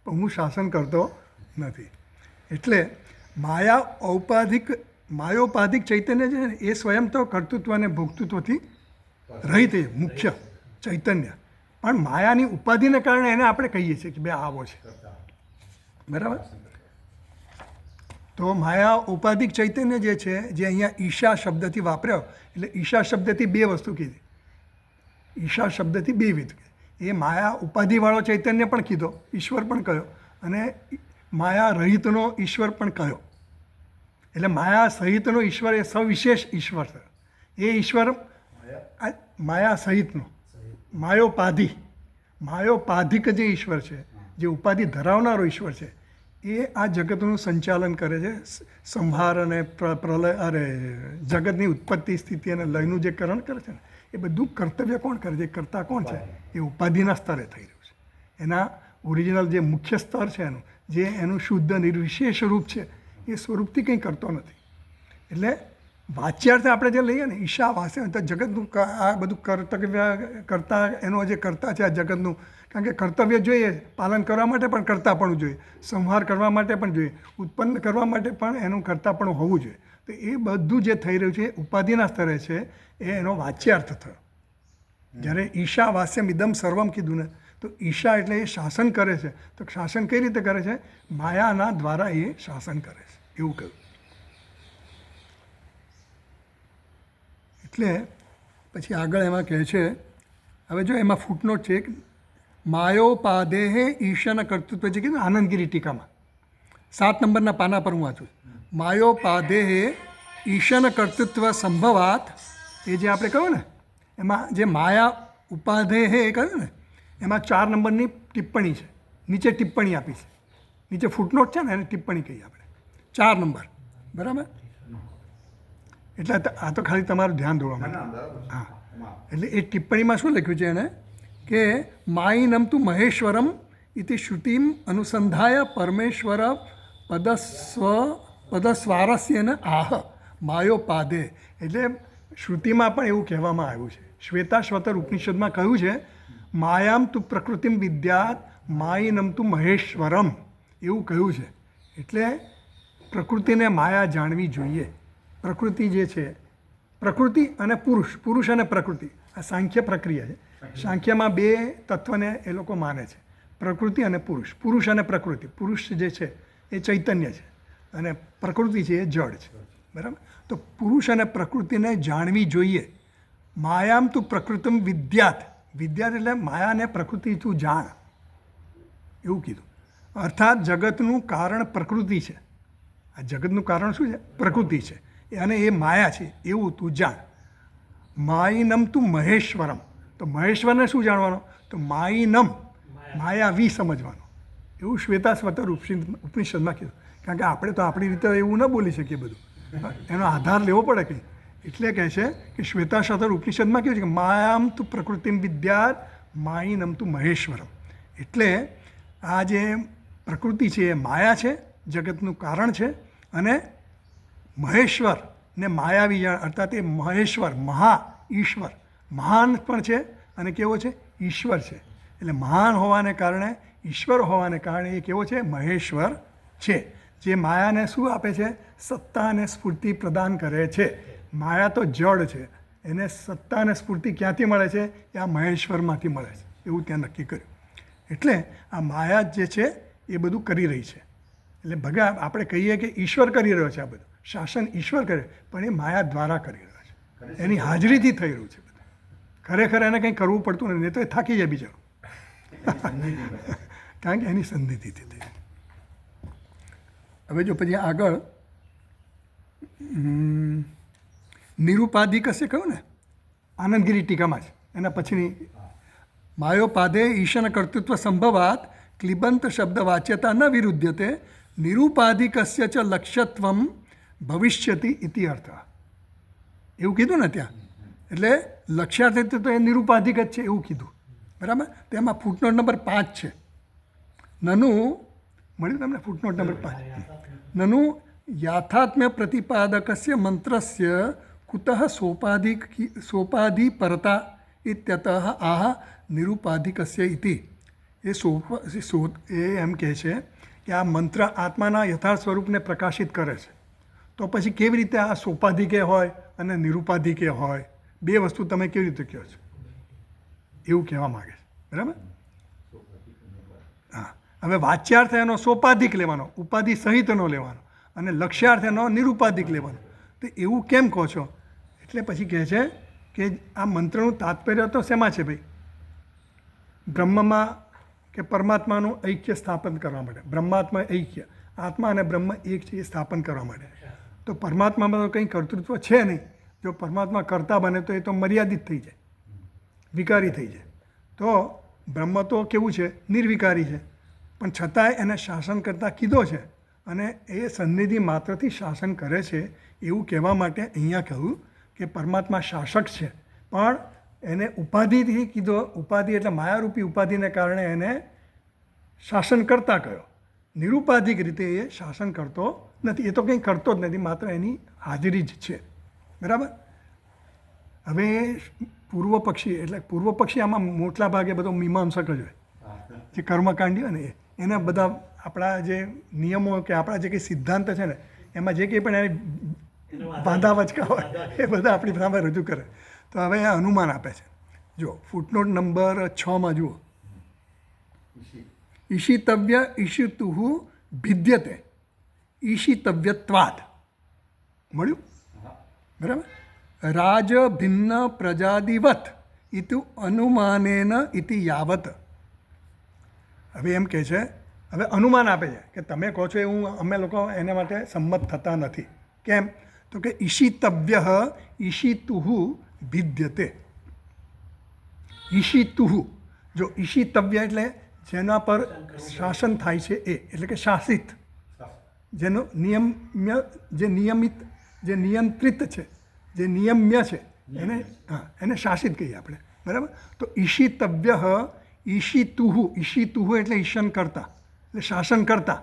પણ હું શાસન કરતો નથી. એટલે માયોપાધિક ચૈતન્ય છે ને, એ સ્વયં તો કર્તૃત્વ અને ભોક્તૃત્વથી રહિત મુખ્ય ચૈતન્ય, પણ માયાની ઉપાધિને કારણે એને આપણે કહીએ છીએ કે બે આવો છે, બરાબર. તો માયા ઉપાધિક ચૈતન્ય જે છે, જે અહીંયા ઈશા શબ્દથી વાપર્યો, એટલે ઈશા શબ્દથી બે વસ્તુ કીધી. ઈશા શબ્દથી બે વિધ. એ માયા ઉપાધિવાળો ચૈતન્ય પણ કીધો, ઈશ્વર પણ કહ્યો, અને માયા રહિતનો ઈશ્વર પણ કહ્યો. એટલે માયા સહિતનો ઈશ્વર એ સવિશેષ ઈશ્વર છે. એ ઈશ્વર માયા સહિતનો, માયોપાધિ, માયોપાધિક જે ઈશ્વર છે, જે ઉપાધિ ધરાવનારો ઈશ્વર છે, એ આ જગતનું સંચાલન કરે છે. સંહાર અને પ્રલય અરે જગતની ઉત્પત્તિ સ્થિતિ અને લયનું જે કરણ કરે છે ને, એ બધું કર્તવ્ય કોણ કરે છે? કરતા કોણ છે? એ ઉપાધિના સ્તરે થઈ રહ્યું છે. એના ઓરિજિનલ જે મુખ્ય સ્તર છે એનું, જે એનું શુદ્ધ નિર્વિશેષ રૂપ છે, એ સ્વરૂપથી કંઈ કરતો નથી. એટલે વાચ્યાર્થ આપણે જે લઈએ ને, ઈશા વાસે, તો જગતનું આ બધું કર્તવ્ય કરતા, એનો જે કરતા છે આ જગતનું, કારણ કે કર્તવ્ય જોઈએ, પાલન કરવા માટે પણ કરતાપણું જોઈએ, સંહાર કરવા માટે પણ જોઈએ, ઉત્પન્ન કરવા માટે પણ એનું કરતાપણું હોવું જોઈએ. તો એ બધું જે થઈ રહ્યું છે એ ઉપાધિના સ્તરે છે, એ એનો વાચ્યાર્થ થયો. જ્યારે ઈશા વાસ્યમ ઇદમ સર્વમ કીધું ને, તો ઈશા એટલે એ શાસન કરે છે. તો શાસન કઈ રીતે કરે છે? માયાના દ્વારા એ શાસન કરે છે, એવું કહ્યું. એટલે પછી આગળ એમાં કહે છે, હવે જો એમાં ફૂટનોટ છે, માયોપાદેહે ઈશાના કર્તૃત્વ છે કીધું આનંદગીરી ટીકામાં 7 નંબરના પાના પર હું વાંચું. માયોપાદેહે ઈશાના કર્તૃત્વ સંભવાત, એ જે આપણે કહ્યું ને, એમાં જે માયા ઉપાધેહે એ કહ્યું ને, એમાં 4 નંબરની ટિપ્પણી છે, નીચે ટિપ્પણી આપી છે, નીચે ફૂટનોટ છે ને, એને ટિપ્પણી કહીએ આપણે, 4 નંબર, બરાબર? એટલે આ તો ખાલી તમારું ધ્યાન દોરવા માટે. હા, એટલે એ ટિપ્પણીમાં શું લખ્યું છે એને, કે માયિનમ તુ મહેશ્વરમ ઇતિ શ્રુતિમ અનુસંધાય પરમેશ્વર પદસ્વારસ્યન આહ માયોપાદે. એટલે શ્રુતિમાં પણ એવું કહેવામાં આવ્યું છે. શ્વેતાશ્વતર ઉપનિષદમાં કહ્યું છે, માયામ તુ પ્રકૃતિમ વિદ્યાત માયિનમ તુ મહેશ્વરમ, એવું કહ્યું છે. એટલે પ્રકૃતિને માયા જાણવી જોઈએ. પ્રકૃતિ જે છે, પ્રકૃતિ અને પુરુષ, પુરુષ અને પ્રકૃતિ, આ સાંખ્ય પ્રક્રિયા છે. સાંખ્યમાં 2 તત્વને એ લોકો માને છે, પ્રકૃતિ અને પુરુષ. પુરુષ અને પ્રકૃતિ, પુરુષ જે છે એ ચૈતન્ય છે અને પ્રકૃતિ છે એ જળ છે, બરાબર? તો પુરુષ અને પ્રકૃતિને જાણવી જોઈએ. માયામ તું પ્રકૃતિમ વિદ્યાત, વિદ્યાત એટલે માયાને પ્રકૃતિ તું જાણ, એવું કીધું. અર્થાત જગતનું કારણ પ્રકૃતિ છે. આ જગતનું કારણ શું છે? પ્રકૃતિ છે, અને એ માયા છે, એવું તું જાણ. માયિનમ તું મહેશ્વરમ, તો મહેશ્વરને શું જાણવાનો? તો માયિનમ, માયાવી સમજવાનો, એવું શ્વેતાશ્વતર ઉપનિષદમાં કીધું. કારણ કે આપણે તો આપણી રીતે એવું ન બોલી શકીએ, બધું એનો આધાર લેવો પડે કંઈ. એટલે કહે છે કે શ્વેતાશ્વતર ઉપનિષદમાં કેવું છે કે માયામ તું પ્રકૃતિમ વિદ્યાત માયિનમ તું મહેશ્વરમ. એટલે આ જે પ્રકૃતિ છે એ માયા છે, જગતનું કારણ છે, અને મહેશ્વર ને માયાવી જાણ, અર્થાત એ મહેશ્વર, મહા ઈશ્વર, મહાન પણ છે અને કેવો છે? ઈશ્વર છે. એટલે મહાન હોવાને કારણે, ઈશ્વર હોવાને કારણે એ કેવો છે? મહેશ્વર છે. જે માયાને શું આપે છે? સત્તા અને સ્ફૂર્તિ પ્રદાન કરે છે. માયા તો જડ છે, એને સત્તા અને સ્ફૂર્તિ ક્યાંથી મળે છે? એ આ મહેશ્વરમાંથી મળે છે, એવું ત્યાં નક્કી કર્યું. એટલે આ માયા જે છે એ બધું કરી રહી છે. એટલે ભગવાન આપણે કહીએ કે ઈશ્વર કરી રહ્યો છે, આ બધું શાસન ઈશ્વર કરે, પણ એ માયા દ્વારા કરી રહ્યો છે, એની હાજરીથી થઈ રહ્યું છે બધું. ખરેખર એને કંઈ કરવું પડતું નથી, નહીં તો એ થાકી જાય બિચારો, કારણ કે એની સંધિતિથી થઈ. હવે જો પછી આગળ નિરુપાધિક હશે કહ્યું ને, આનંદગીરી ટીકામાં જ, એના પછીની માયોપાદે ઈશન કર્તૃત્વ સંભવાત ક્લિબંત શબ્દ વાચ્યતા ન વિરુદ્ધતે નિરુપાધિકસ્ય ચ લક્ષ્યત્વમ ભવિષ્યતિ ઇતિ અર્થ, એવું કીધું ને ત્યાં. એટલે લક્ષ્યાર્થ તો એ નિરુપાધિક જ છે એવું કીધું, બરાબર? તેમાં ફૂટનોટ નંબર 5 છે. નનુ મળ્યું તમને ફૂટનોટ નંબર 5? નનુ યાથાત્મ્ય પ્રતિપાદકસ્ય મંત્રસ્ય કુતઃ સોપાધિ પરતા ઇત્યતઃ આહ નિરુપાધિકસ્ય ઇતિ. એ એમ કહે છે કે આ મંત્ર આત્માના યથાર્થ સ્વરૂપને પ્રકાશિત કરે છે. તો પછી કેવી રીતે આ સોપાધિકે હોય અને નિરુપાધિકે હોય? 2 વસ્તુ તમે કેવી રીતે કહો છો? એવું કહેવા માગે છે, બરાબર? હા, હવે વાચ્યાર્થ એનો સોપાધિક લેવાનો, ઉપાધિ સહિતનો લેવાનો, અને લક્ષ્યાર્થ એનો નિરુપાધિક લેવાનો. તો એવું કેમ કહો છો? એટલે પછી કહે છે કે આ મંત્રનું તાત્પર્ય તો શેમાં છે ભાઈ? બ્રહ્મમાં કે પરમાત્માનું ઐક્ય સ્થાપન કરવા માટે. બ્રહ્માત્મા ઐક્ય, આત્મા અને બ્રહ્મ એક છે, એ સ્થાપન કરવા માટે. તો પરમાત્મામાં તો કંઈ કર્તૃત્વ છે નહીં. જો પરમાત્મા કરતા બને તો એ તો મર્યાદિત થઈ જાય, વિકારી થઈ જાય. તો બ્રહ્મ તો કેવું છે, નિર્વિકારી છે, પણ છતાંય એને શાસન કરતા કીધો છે અને એ સન્નિધિ માત્રથી શાસન કરે છે એવું કહેવા માટે અહીંયા કહ્યું કે પરમાત્મા શાસક છે, પણ એને ઉપાધિથી કીધો. ઉપાધિ એટલે માયારૂપી ઉપાધિને કારણે એને શાસન કરતા કહ્યો. નિરુપાધિક રીતે એ શાસન કરતો નથી, એ તો કંઈ કરતો જ નથી, માત્ર એની હાજરી જ છે. બરાબર. હવે પૂર્વ પક્ષી એટલે પૂર્વ પક્ષી આમાં મોટા ભાગે બધો મીમાંસક જ હોય, જે કર્મકાંડી હોય ને એના બધા આપણા જે નિયમો કે આપણા જે કંઈ સિદ્ધાંત છે ને એમાં જે કંઈ પણ એને વાંધા વચકા હોય એ બધા આપણી સામે રજૂ કરે. તો હવે આ અનુમાન આપે છે. જો ફૂટનોટ નંબર 6 જુઓ. ઈશિતવ્ય ઈશિતુઃ ભિદ્યતે ઈશિતવ્યત્વાદ મળ્યું. બરાબર. રાજ ભિન્ન પ્રજાદિવત ઇતુ અનુમાનેન ઇતિ યાવત. હવે એમ કહે છે, હવે અનુમાન આપે છે કે તમે કહો છો એવું અમે લોકો એના માટે સંમત થતા નથી. કેમ? તો કે ઈશિતવ્ય ઈશિતુઃ ભિદ્યતે. ઈશિતુઃ, જો ઈશિતવ્ય એટલે જેના પર શાસન થાય છે એ, એટલે કે શાસિત, જેનો નિયમ્ય, જે નિયમિત, જે નિયંત્રિત છે, જે નિયમ્ય છે એને, એને શાસિત કહીએ આપણે. બરાબર. તો ઈશિતવ્ય ઈશિતુઃ, ઈશિતુઃ એટલે ઈશન કરતા, એટલે શાસન કરતા.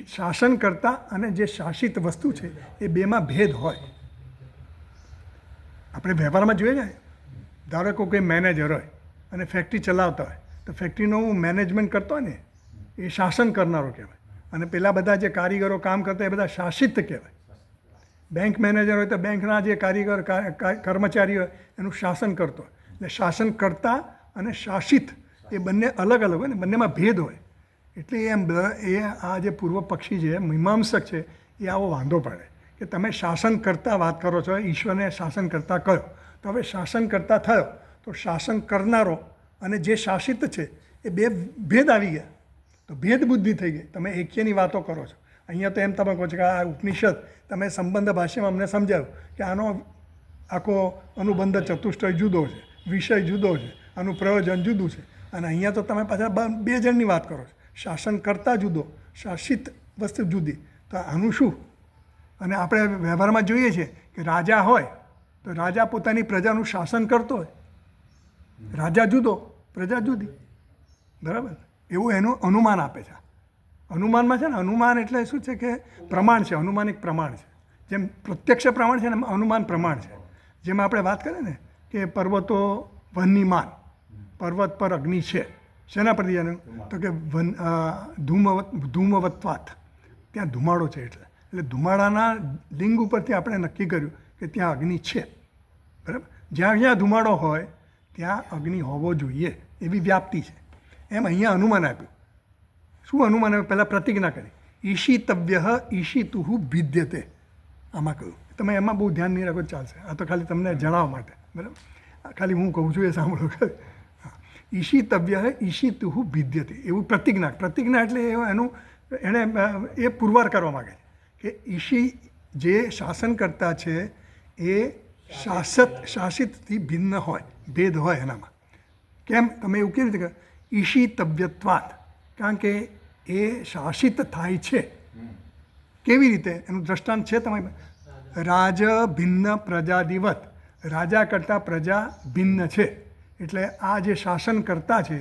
શાસન કરતા અને જે શાસિત વસ્તુ છે એ બેમાં ભેદ હોય. આપણે વ્યવહારમાં જોઈએ ને, ધારો કે કોઈ મેનેજર હોય અને ફેક્ટરી ચલાવતા હોય, તો ફેક્ટરીનું મેનેજમેન્ટ કરતો હોય ને એ શાસન કરનારો કહેવાય, અને પેલા બધા જે કારીગરો કામ કરતા એ બધા શાસિત કહેવાય. બેંક મેનેજર હોય તો બેંકના જે કારીગર કર્મચારી હોય એનું શાસન કરતો હોય. એટલે શાસન કરતા અને શાસિત એ બંને અલગ અલગ હોય ને, બંનેમાં ભેદ હોય. એટલે એમ એ આ જે પૂર્વ પક્ષી છે, મીમાંસક છે, એ આવો વાંધો પડે કે તમે શાસન કરતા વાત કરો છો, ઈશ્વરને શાસન કરતા કહો. તો હવે શાસન કરતા થયો તો શાસન કરનારો અને જે શાસિત છે એ બે ભેદ આવી ગયા, તો ભેદ બુદ્ધિ થઈ ગઈ. તમે એક્યની વાતો કરો છો. અહીંયા તો એમ તમે કહો છો કે આ ઉપનિષદ તમે સંબંધ ભાષામાં અમને સમજાવ્યું કે આનો આખો અનુબંધ ચતુષ્ટય જુદો છે, વિષય જુદો છે, આનું પ્રયોજન જુદું છે. અને અહીંયા તો તમે પાછા બે જણની વાત કરો છો. શાસન કરતા જુદો, શાસિત વસ્તુ જુદી. તો આનું શું? અને આપણે વ્યવહારમાં જોઈએ છીએ કે રાજા હોય તો રાજા પોતાની પ્રજાનું શાસન કરતો હોય. રાજા જુદો, પ્રજા જુદી. બરાબર. એવું એનું અનુમાન આપે છે. અનુમાનમાં છે ને, અનુમાન એટલે શું છે કે પ્રમાણ છે, અનુમાનિક પ્રમાણ છે. જેમ પ્રત્યક્ષ પ્રમાણ છે ને અનુમાન પ્રમાણ છે. જેમ આપણે વાત કરીએ ને કે પર્વતો વનની માન, પર્વત પર અગ્નિ છે. શેના પરથી જાણ્યું? તો કે ધૂમવત્વાત, ત્યાં ધુમાડો છે. એટલે ધુમાડાના લિંગ ઉપરથી આપણે નક્કી કર્યું કે ત્યાં અગ્નિ છે. બરાબર. જ્યાં જ્યાં ધુમાડો હોય ત્યાં અગ્નિ હોવો જોઈએ એવી વ્યાપ્તિ છે. એમ અહીંયા અનુમાન આપ્યું. શું અનુમાન આપ્યું? પહેલાં પ્રતિજ્ઞા કરી. ઈશિતવ્ય ઈશિતુઃ ભિદ્યતે. આમાં કહ્યું. તમે એમાં બહુ ધ્યાન નહીં રાખો ચાલશે. આ તો ખાલી તમને જણાવવા માટે. બરાબર. ખાલી હું કહું છું એ સાંભળો. ઈશિતવ્ય ઈશિતુઃ ભિદ્યતે, એવું પ્રતિજ્ઞા. પ્રતિજ્ઞા એટલે એનું એણે એ પુરવાર કરવા માગે છે કે ઈશી જે શાસન કરતા છે એ શાસિતથી ભિન્ન હોય, ભેદ હોય એનામાં. કેમ? તમે એવું કેવી રીતે કહો? ઈશિતવ્યત્વાત, કારણ કે એ શાસિત થાય છે. કેવી રીતે? એનું દ્રષ્ટાંત છે તમારી. રાજ ભિન્ન પ્રજાદિવત, રાજા કરતાં પ્રજા ભિન્ન છે. એટલે આ જે શાસન કરતા છે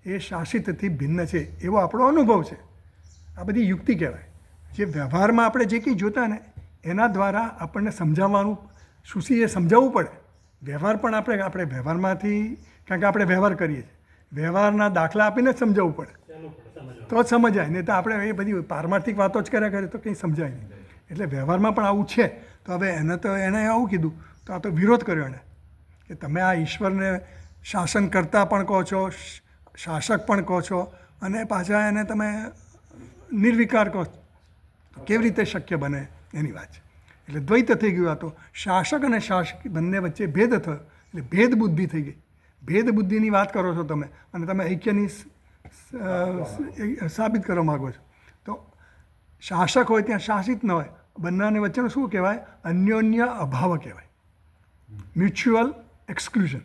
એ શાસિતથી ભિન્ન છે એવો આપણો અનુભવ છે. આ બધી યુક્તિ કહેવાય. જે વ્યવહારમાં આપણે જે કંઈ જોતા ને એના દ્વારા આપણને સમજાવવાનું સુશીએ સમજાવવું પડે. વ્યવહાર પણ આપણે વ્યવહારમાંથી, કારણ કે આપણે વ્યવહાર કરીએ છીએ, વ્યવહારના દાખલા આપીને જ સમજાવવું પડે તો જ સમજાય. નહીં તો આપણે એ બધી પારમાર્થિક વાતો જ કર્યા કરીએ તો કંઈ સમજાય નહીં. એટલે વ્યવહારમાં પણ આવું છે. તો હવે એણે આવું કીધું તો આ તો વિરોધ કર્યો એણે કે તમે આ ઈશ્વરને શાસન કરતા પણ કહો છો, શાસક પણ કહો છો, અને પાછા એને તમે નિર્વિકાર કહો છો. તો કેવી રીતે શક્ય બને એની વાત છે. એટલે દ્વૈત થઈ ગયું. આ તો શાસક અને શાસક બંને વચ્ચે ભેદ થયો. એટલે ભેદ બુદ્ધિ થઈ ગઈ. ભેદ બુદ્ધિની વાત કરો છો તમે, અને તમે ઐક્યની સાબિત કરવા માગો છો. તો શાસક હોય ત્યાં શાસિત ન હોય, બંનેની વચ્ચેનું શું કહેવાય? અન્યોન્ય અભાવ કહેવાય, મ્યુચ્યુઅલ એક્સક્લુઝન.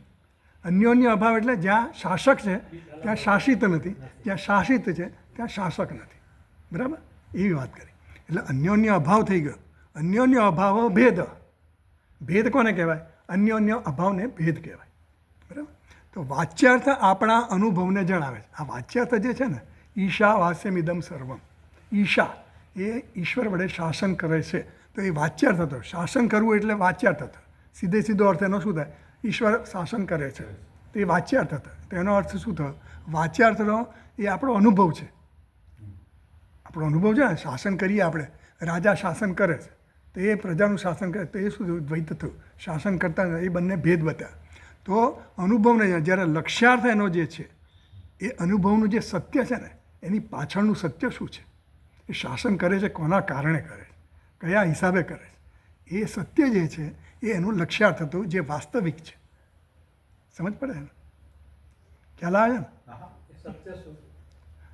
અન્યોન્ય અભાવ એટલે જ્યાં શાસક છે ત્યાં શાસિત નથી, જ્યાં શાસિત છે ત્યાં શાસક નથી. બરાબર, એવી વાત કરી. એટલે અન્યોન્ય અભાવ થઈ ગયો. અન્યોન્ય અભાવ ભેદ. ભેદ કોને કહેવાય? અન્યોન્ય અભાવને ભેદ કહેવાય. બરાબર. તો વાચ્યાર્થ આપણા અનુભવને જણાવે છે. આ વાચ્યાર્થ જે છે ને, ઈશા વાસ્યમિદમ સર્વમ, ઈશા એ ઈશ્વર વડે શાસન કરે છે, તો એ વાચ્યાર્થ હતો. શાસન કરવું એટલે વાચ્યાર્થ હતો. સીધો અર્થ એનો શું થાય? ઈશ્વર શાસન કરે છે, તો એ વાચ્યાર્થ હતો. તો એનો અર્થ શું થયો? વાચ્યાર્થનો એ આપણો અનુભવ છે. આપણો અનુભવ છે ને, શાસન કરીએ આપણે, રાજા શાસન કરે છે તો એ પ્રજાનું શાસન કરે, તો એ શું થયું? દ્વૈત થયું. શાસન કરતા એ બંને ભેદ બતાવ્યા. તો અનુભવને જ્યારે લક્ષ્યાર્થ એનો જે છે, એ અનુભવનું જે સત્ય છે ને, એની પાછળનું સત્ય શું છે? એ શાસન કરે છે કોના કારણે કરે છે, કયા હિસાબે કરે છે, એ સત્ય જે છે એ એનું લક્ષ્યાર્થ હતું, જે વાસ્તવિક છે. સમજ પડે ને? ખ્યાલ આવે છે ને?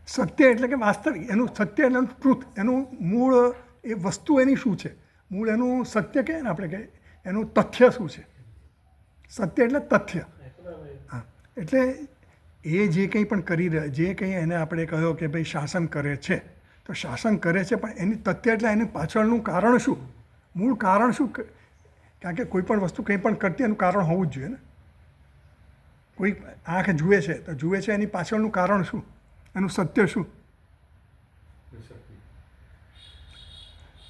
સત્ય એટલે કે વાસ્તવિક, એનું સત્ય એટલે ટ્રુથ, એનું મૂળ એ વસ્તુ એની શું છે, મૂળ એનું સત્ય કહે ને આપણે કહીએ, એનું તથ્ય શું છે. સત્ય એટલે તથ્ય. હા, એટલે એ જે કંઈ પણ કરી રહ્યા, જે કંઈ એને આપણે કહ્યો કે ભાઈ શાસન કરે છે, તો શાસન કરે છે, પણ એની તથ્ય એટલે એની પાછળનું કારણ શું, મૂળ કારણ શું? કારણ કે કોઈ પણ વસ્તુ કંઈ પણ કરતી એનું કારણ હોવું જ જોઈએ ને. કોઈ આંખ જુએ છે તો જુએ છે, એની પાછળનું કારણ શું, એનું સત્ય શું?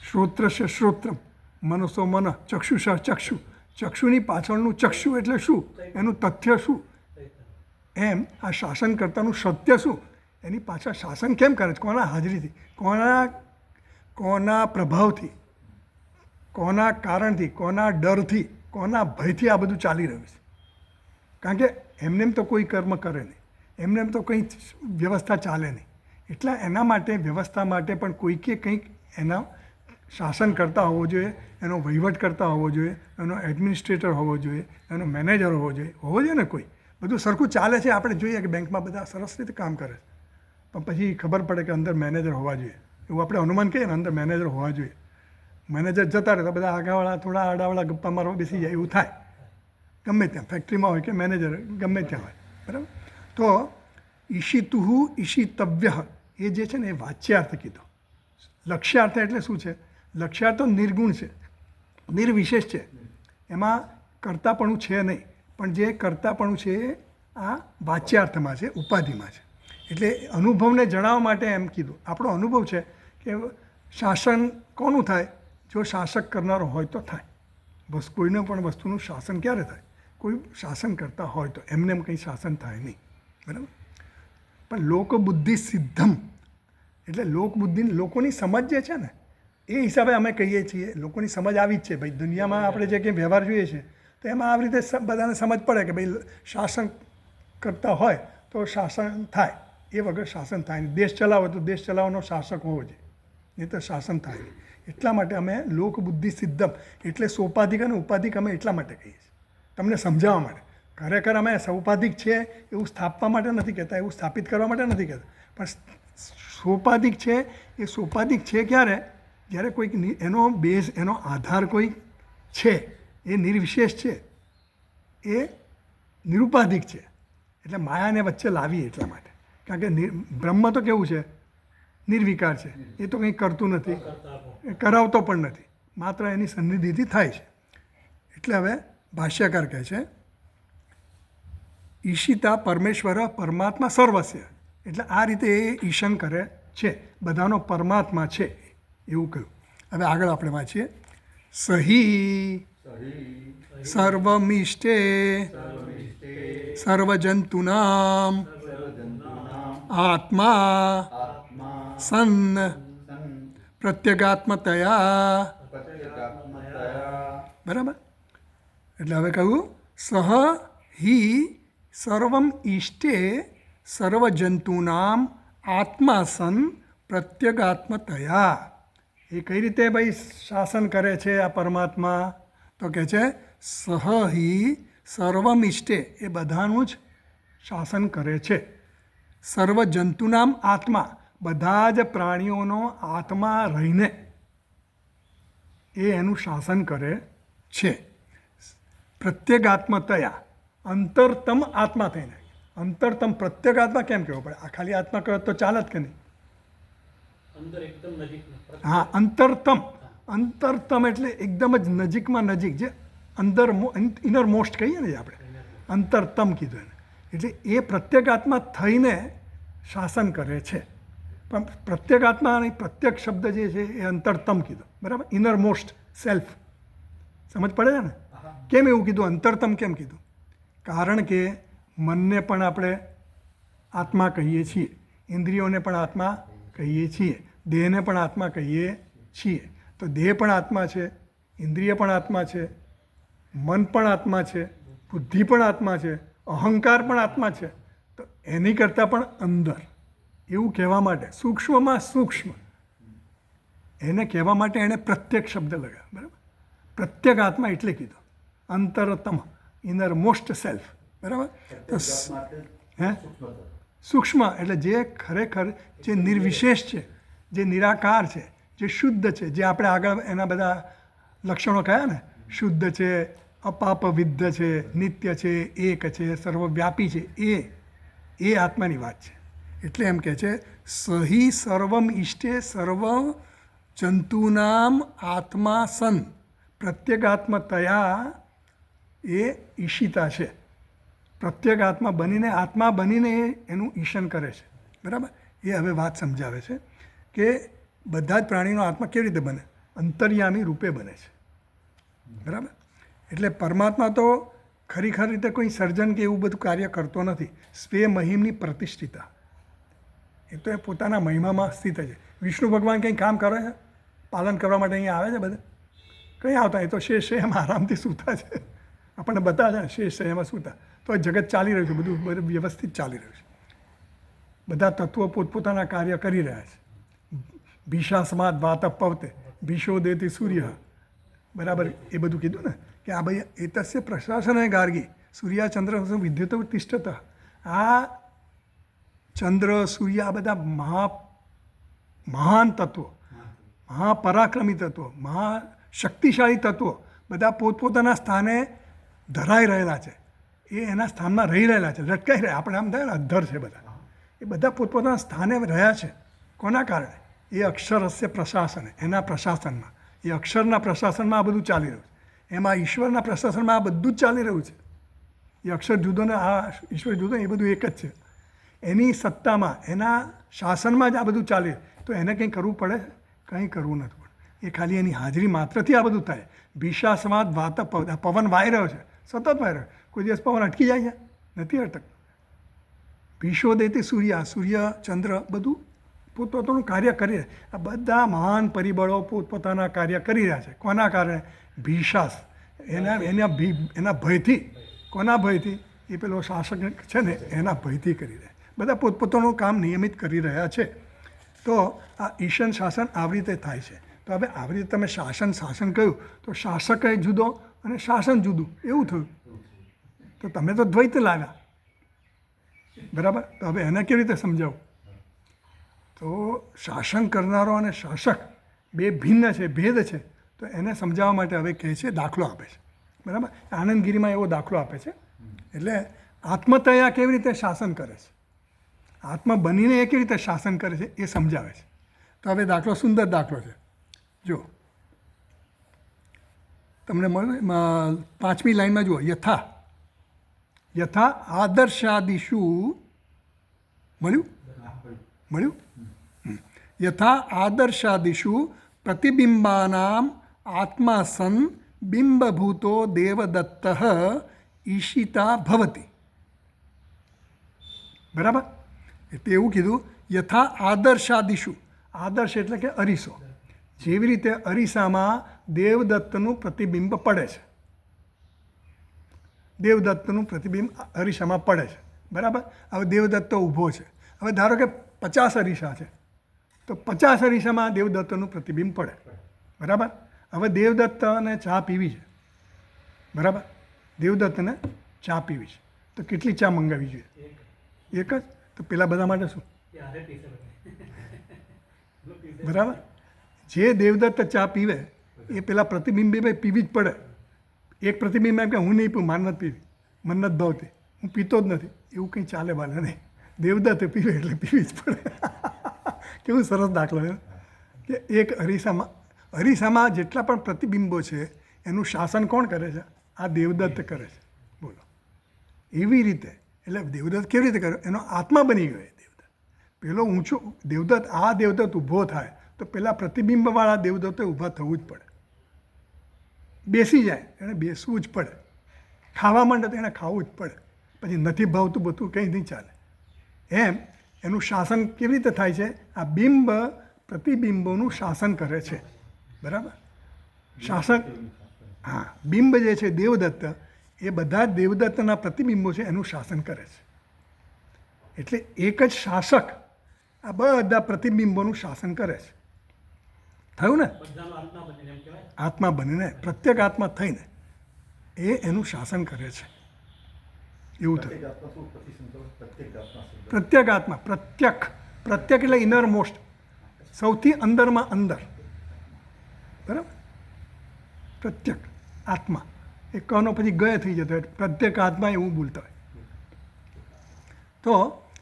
શ્રોત્રસ્ય શ્રોત્રમ, મનસો મન, ચક્ષુષ ચક્ષુ, ચક્ષુની પાછળનું ચક્ષુ એટલે શું, એનું તથ્ય શું? એમ આ શાસન કરતાનું સત્ય શું, એની પાછળ શાસન કેમ કરે છે, કોના હાજરીથી, કોના પ્રભાવથી, કોના કારણથી, કોના ડરથી, કોના ભયથી આ બધું ચાલી રહ્યું છે. કારણ કે એમને તો કોઈ કર્મ કરે નહીં, એમને તો કંઈ વ્યવસ્થા ચાલે નહીં. એટલા એના માટે વ્યવસ્થા માટે પણ કોઈકે કંઈક એના શાસન કરતા હોવો જોઈએ, એનો વહીવટ કરતા હોવો જોઈએ, એનો એડમિનિસ્ટ્રેટર હોવો જોઈએ, એનો મેનેજર હોવો જોઈએ ને. કોઈ બધું સરખું ચાલે છે, આપણે જોઈએ કે બેંકમાં બધા સરસ રીતે કામ કરે છે, પણ પછી ખબર પડે કે અંદર મેનેજર હોવા જોઈએ, એવું આપણે અનુમાન કહીએ ને, અંદર મેનેજર હોવા જોઈએ. મેનેજર જતા રહે તો બધા આગળવાળા થોડા આડાવાળા ગપ્પા મારવા બેસી જાય, એવું થાય ગમે ત્યાં, ફેક્ટરીમાં હોય કે મેનેજર ગમે ત્યાં હોય. બરાબર. તો ઈશિતુહુ ઈશિતવ્ય એ જે છે ને, એ વાચ્યાર્થ કીધો. લક્ષ્યાર્થ એટલે શું છે? લક્ષ્યાર્થ તો નિર્ગુણ છે, નિર્વિશેષ છે, એમાં કર્તાપણું છે નહીં, પણ જે કર્તાપણું છે એ આ વાચ્યાર્થમાં છે, ઉપાધિમાં છે. એટલે અનુભવને જણાવવા માટે એમ કીધું. આપણો અનુભવ છે કે શાસન કોનું થાય? જો શાસક કરનારો હોય તો થાય. બસ કોઈને પણ વસ્તુનું શાસન ક્યારે થાય? કોઈ શાસન કરતા હોય તો. એમને કંઈ શાસન થાય નહીં. બરાબર. પણ લોકબુદ્ધિ સિદ્ધમ એટલે લોકબુદ્ધિ, લોકોની સમજ જે છે ને, એ હિસાબે અમે કહીએ છીએ. લોકોની સમજ આવી જ છે ભાઈ, દુનિયામાં આપણે જે કંઈ વ્યવહાર જોઈએ છે તો એમાં આવી રીતે બધાને સમજ પડે કે ભાઈ શાસન કરતા હોય તો શાસન થાય, એ વગર શાસન થાય નહીં. દેશ ચલાવો તો દેશ ચલાવવાનો શાસક હોવો જોઈએ, નહીં તો શાસન થાય નહીં. એટલા માટે અમે લોકબુદ્ધિ સિદ્ધમ એટલે સોપાધિક અને ઉપાધિક અમે એટલા માટે કહીએ છીએ, તમને સમજાવવા માટે. ખરેખર અમે સૌપાધિક છે એવું સ્થાપવા માટે નથી કહેતા, એવું સ્થાપિત કરવા માટે નથી કહેતા, પણ સોપાધિક છે એ સોપાધિક છે ક્યારે? જ્યારે કોઈક એનો બેઝ, એનો આધાર કોઈ છે, એ નિર્વિશેષ છે, એ નિરુપાધિક છે. એટલે માયાને વચ્ચે લાવીએ એટલા માટે. કારણ કે બ્રહ્મ તો કેવું છે? નિર્વિકાર છે, એ તો કંઈ કરતું નથી, કરાવતો પણ નથી, માત્ર એની સન્નિધિથી થાય છે. એટલે હવે ભાષ્યકાર કહે છે ઈશિતા પરમેશ્વર પરમાત્મા સર્વસ્ય, એટલે આ રીતે એ ઈશન કરે છે, બધાનો પરમાત્મા છે એવું કહ્યું. હવે આગળ આપણે વાંચીએ. સહી સર્વમિષ્ટે સર્વજંતુનામ આત્મા સન્ન પ્રત્યેગાત્મતયા. બરાબર. એટલે હવે કહ્યું સહ હિ સર્વમ ઈષ્ટે સર્વજંતુનામ આત્મા સન પ્રત્યેગાત્મતયા. એ કઈ રીતે ભાઈ શાસન કરે છે આ પરમાત્મા? તો કહે છે સહ હિ સર્વમિષ્ટે, એ બધાનું જ શાસન કરે છે. સર્વજંતુનામ આત્મા, બધા જ પ્રાણીઓનો આત્મા રહીને એ એનું શાસન કરે છે. પ્રત્યેગાત્મતયા અંતરતમ આત્મા થઈને. અંતરતમ પ્રત્યેક આત્મા કેમ કહેવો પડે? આ ખાલી આત્મા કહો તો ચાલે જ કે નહીં? અંદર એકદમ નજીક હા, અંતરતમ. અંતરતમ એટલે એકદમ જ નજીકમાં નજીક, જે અંદર ઇનર મોસ્ટ કહીએ ને આપણે, અંતરતમ કીધું એને. એટલે એ પ્રત્યેક આત્મા થઈને શાસન કરે છે. પણ પ્રત્યેક આત્મા અને પ્રત્યેક શબ્દ જે છે એ અંતરતમ કીધું, બરાબર? Inner most self. સમજ પડે છે ને? કેમ એવું કીધું? અંતરતમ કેમ કીધું? કારણ કે મનને પણ આપણે આત્મા કહીએ છીએ, ઇન્દ્રિયોને પણ આત્મા કહીએ છીએ, દેહને પણ આત્મા કહીએ છીએ. તો દેહ પણ આત્મા છે, ઇન્દ્રિય પણ આત્મા છે, મન પણ આત્મા છે, બુદ્ધિ પણ આત્મા છે, અહંકાર પણ આત્મા છે. તો એની કરતાં પણ અંદર એવું કહેવા માટે સૂક્ષ્મમાં સૂક્ષ્મ એને કહેવા માટે એણે પ્રત્યેક શબ્દ લગાવ્યો, બરાબર? પ્રત્યેક આત્મા એટલે કીધું અંતરતમ, ઇનર મોસ્ટ સેલ્ફ, બરાબર? તો હે, સૂક્ષ્મ એટલે જે ખરેખર જે નિર્વિશેષ છે, જે નિરાકાર છે, જે શુદ્ધ છે, જે આપણે આગળ એના બધા લક્ષણો કયા ને, શુદ્ધ છે, અપાપવિદ્ધ છે, નિત્ય છે, એક છે, સર્વવ્યાપી છે, એ આત્માની વાત છે. એટલે એમ કહે છે સહી સર્વમ ઈષ્ટે સર્વ જંતુનામ આત્મા સન. પ્રત્યેક આત્મતયા એ ઈશિતા છે. પ્રત્યેક આત્મા બનીને એનું ઈશન કરે છે, બરાબર? એ હવે વાત સમજાવે છે કે બધા જ પ્રાણીનો આત્મા કેવી રીતે બને? અંતર્યામી રૂપે બને છે, બરાબર? એટલે પરમાત્મા તો ખરેખર રીતે કોઈ સર્જન કે એવું બધું કાર્ય કરતો નથી. સ્વે મહિમની પ્રતિષ્ઠિતા, એ તો એ પોતાના મહિમામાં સ્થિત છે. વિષ્ણુ ભગવાન કંઈ કામ કરે છે પાલન કરવા માટે? અહીંયા આવે છે બધા? કંઈ આવતા? એ તો શેષ એમાં આરામથી સૂતા છે. આપણને બતાવે છે ને શેષ એમાં સૂતા. તો જગત ચાલી રહ્યું છે, બધું વ્યવસ્થિત ચાલી રહ્યું છે. બધા તત્વો પોતપોતાના કાર્ય કરી રહ્યા છે. ભીષાસ્માદ વાત પવતે ભીષો દેતી સૂર્ય, બરાબર? એ બધું કીધું ને કે આ ભાઈ એતસ્ય પ્રશાસન ગાર્ગી સૂર્યચંદ્ર વિદ્યુત તિષ્ઠત. આ ચંદ્ર સૂર્ય આ બધા મહાન તત્વો, મહાપરાક્રમી તત્વો, મહાશક્તિશાળી તત્વો બધા પોતપોતાના સ્થાને ધરાઈ રહેલા છે. એ એના સ્થાનમાં રહી રહેલા છે, લટકાઈ રહ્યા. આપણે આમ થાય ને અધ્ધર છે બધા. એ બધા પોતપોતાના સ્થાને રહ્યા છે. કોના કારણે? એ અક્ષરસ્ય પ્રશાસન, એના પ્રશાસનમાં, એ અક્ષરના પ્રશાસનમાં આ બધું ચાલી રહ્યું છે. એમાં ઈશ્વરના પ્રશાસનમાં આ બધું જ ચાલી રહ્યું છે. એ અક્ષર જુદો ને આ ઈશ્વર જુદો, એ બધું એક જ છે. એની સત્તામાં, એના શાસનમાં જ આ બધું ચાલે. તો એને કંઈ કરવું પડે? કંઈ કરવું નથી પડે. એ ખાલી એની હાજરી માત્રથી આ બધું થાય. ભીષાસ્માદ વાત પવન વાઈ રહ્યો છે, સતત વાઈ રહ્યો. કોઈ દિવસ પવન અટકી જાય છે? નથી અટકતો. ભીષો દેતી સૂર્ય ચંદ્ર બધું પોતપોતાનું કાર્ય કરી રહ્યા. આ બધા મહાન પરિબળો પોતપોતાના કાર્ય કરી રહ્યા છે. કોના કારણે? ભીષાસ, એના ભયથી. કોના ભયથી? એ પેલો શાસક છે ને એના ભયથી કરી રહ્યા. બધા પોતપોતાનું કામ નિયમિત કરી રહ્યા છે. તો આ ઈશન શાસન આવી રીતે થાય છે. તો હવે આવી રીતે તમે શાસન કહ્યું તો શાસક એ જુદો અને શાસન જુદું એવું થયું. તો તમે તો દ્વૈત લાવ્યા, બરાબર? તો હવે એને કેવી રીતે સમજાવું? તો શાસન કરનારો અને શાસક બે ભિન્ન છે, ભેદ છે. તો એને સમજાવવા માટે હવે કહે છે, દાખલો આપે છે, બરાબર? આનંદગીરીમાં એવો દાખલો આપે છે. એટલે આત્મતયા કેવી રીતે શાસન કરે છે, આત્મા બનીને એ કેવી રીતે શાસન કરે છે એ સમજાવે છે. તો હવે દાખલો, સુંદર દાખલો છે. જો તમને મળ્યું 5મી લાઈનમાં જુઓ, યથા આદર્શાદિષુ મળ્યું યથા આદર્શાદિષુ પ્રતિબિંબાનામ આત્મા સન બિંબભૂતો દેવદત્ત ઈશિતા ભવતી. બરાબર? એટલે એવું કીધું, યથા આદર્શાદિષુ. આદર્શ એટલે કે અરીસો. જેવી રીતે અરીસામાં દેવદત્તનું પ્રતિબિંબ પડે છે, દેવદત્તનું પ્રતિબિંબ અરીસામાં પડે છે, બરાબર? હવે દેવદત્ત ઊભો છે. હવે ધારો કે 50 અરીસા છે, તો 50 અરીસામાં દેવદત્તનું પ્રતિબિંબ પડે, બરાબર? હવે દેવદત્તને ચા પીવી છે, બરાબર? દેવદત્તને ચા પીવી છે, તો કેટલી ચા મંગાવી જોઈએ? એક જ. તો પેલા બધા માટે શું? બરાબર? જે દેવદત્ત ચા પીવે એ પેલા પ્રતિબિંબે પીવી જ પડે. એક પ્રતિબિંબ એમ કે હું નહીં પીવું, મારે નથી પીવી, મન નથી ભાવતી, હું પીતો જ નથી, એવું કંઈ ચાલે વાલે નહીં. દેવદત્ત પીવે એટલે પીવી જ પડે. કેવું સરસ દાખલો છે કે એક અરીસામાં જેટલા પણ પ્રતિબિંબો છે એનું શાસન કોણ કરે છે? આ દેવદત્ત કરે છે. બોલો, એવી રીતે એટલે દેવદત્ત કેવી રીતે કર્યો? એનો આત્મા બની ગયો દેવદત્ત. પેલો ઊંચો દેવદત્ત, આ દેવદત્ત ઊભો થાય તો પેલા પ્રતિબિંબવાળા દેવદત્તે ઊભા થવું જ પડે. બેસી જાય એણે બેસવું જ પડે. ખાવા માંડે તો એણે ખાવું જ પડે. પછી નથી ભાવતું બધું કંઈ નહીં ચાલે. એમ એનું શાસન કેવી રીતે થાય છે? આ બિંબ પ્રતિબિંબોનું શાસન કરે છે. બરાબર? શાસન, હા, બિંબ જે છે દેવદત્ત, એ બધા દેવદત્તના પ્રતિબિંબો છે એનું શાસન કરે છે. એટલે એક જ શાસક આ બધા પ્રતિબિંબોનું શાસન કરે છે. થયું ને? બધાનો આત્મા બનીને એમ કહેવાય. આત્મા બનીને, પ્રત્યેક આત્મા થઈને એ એનું શાસન કરે છે. એવું થયું. પ્રત્યેક આત્મા શું પછી સમજાવો? પ્રત્યેક આત્મા શબ્દ. પ્રત્યેક આત્મા, પ્રત્યેક એટલે ઇનર મોસ્ટ, સૌથી અંદરમાં અંદર. બરાબર? પ્રત્યેક આત્મા એ કનો પછી ગય થઈ જતો હોય, પ્રત્યેક આત્મા એવું બોલતા હોય. તો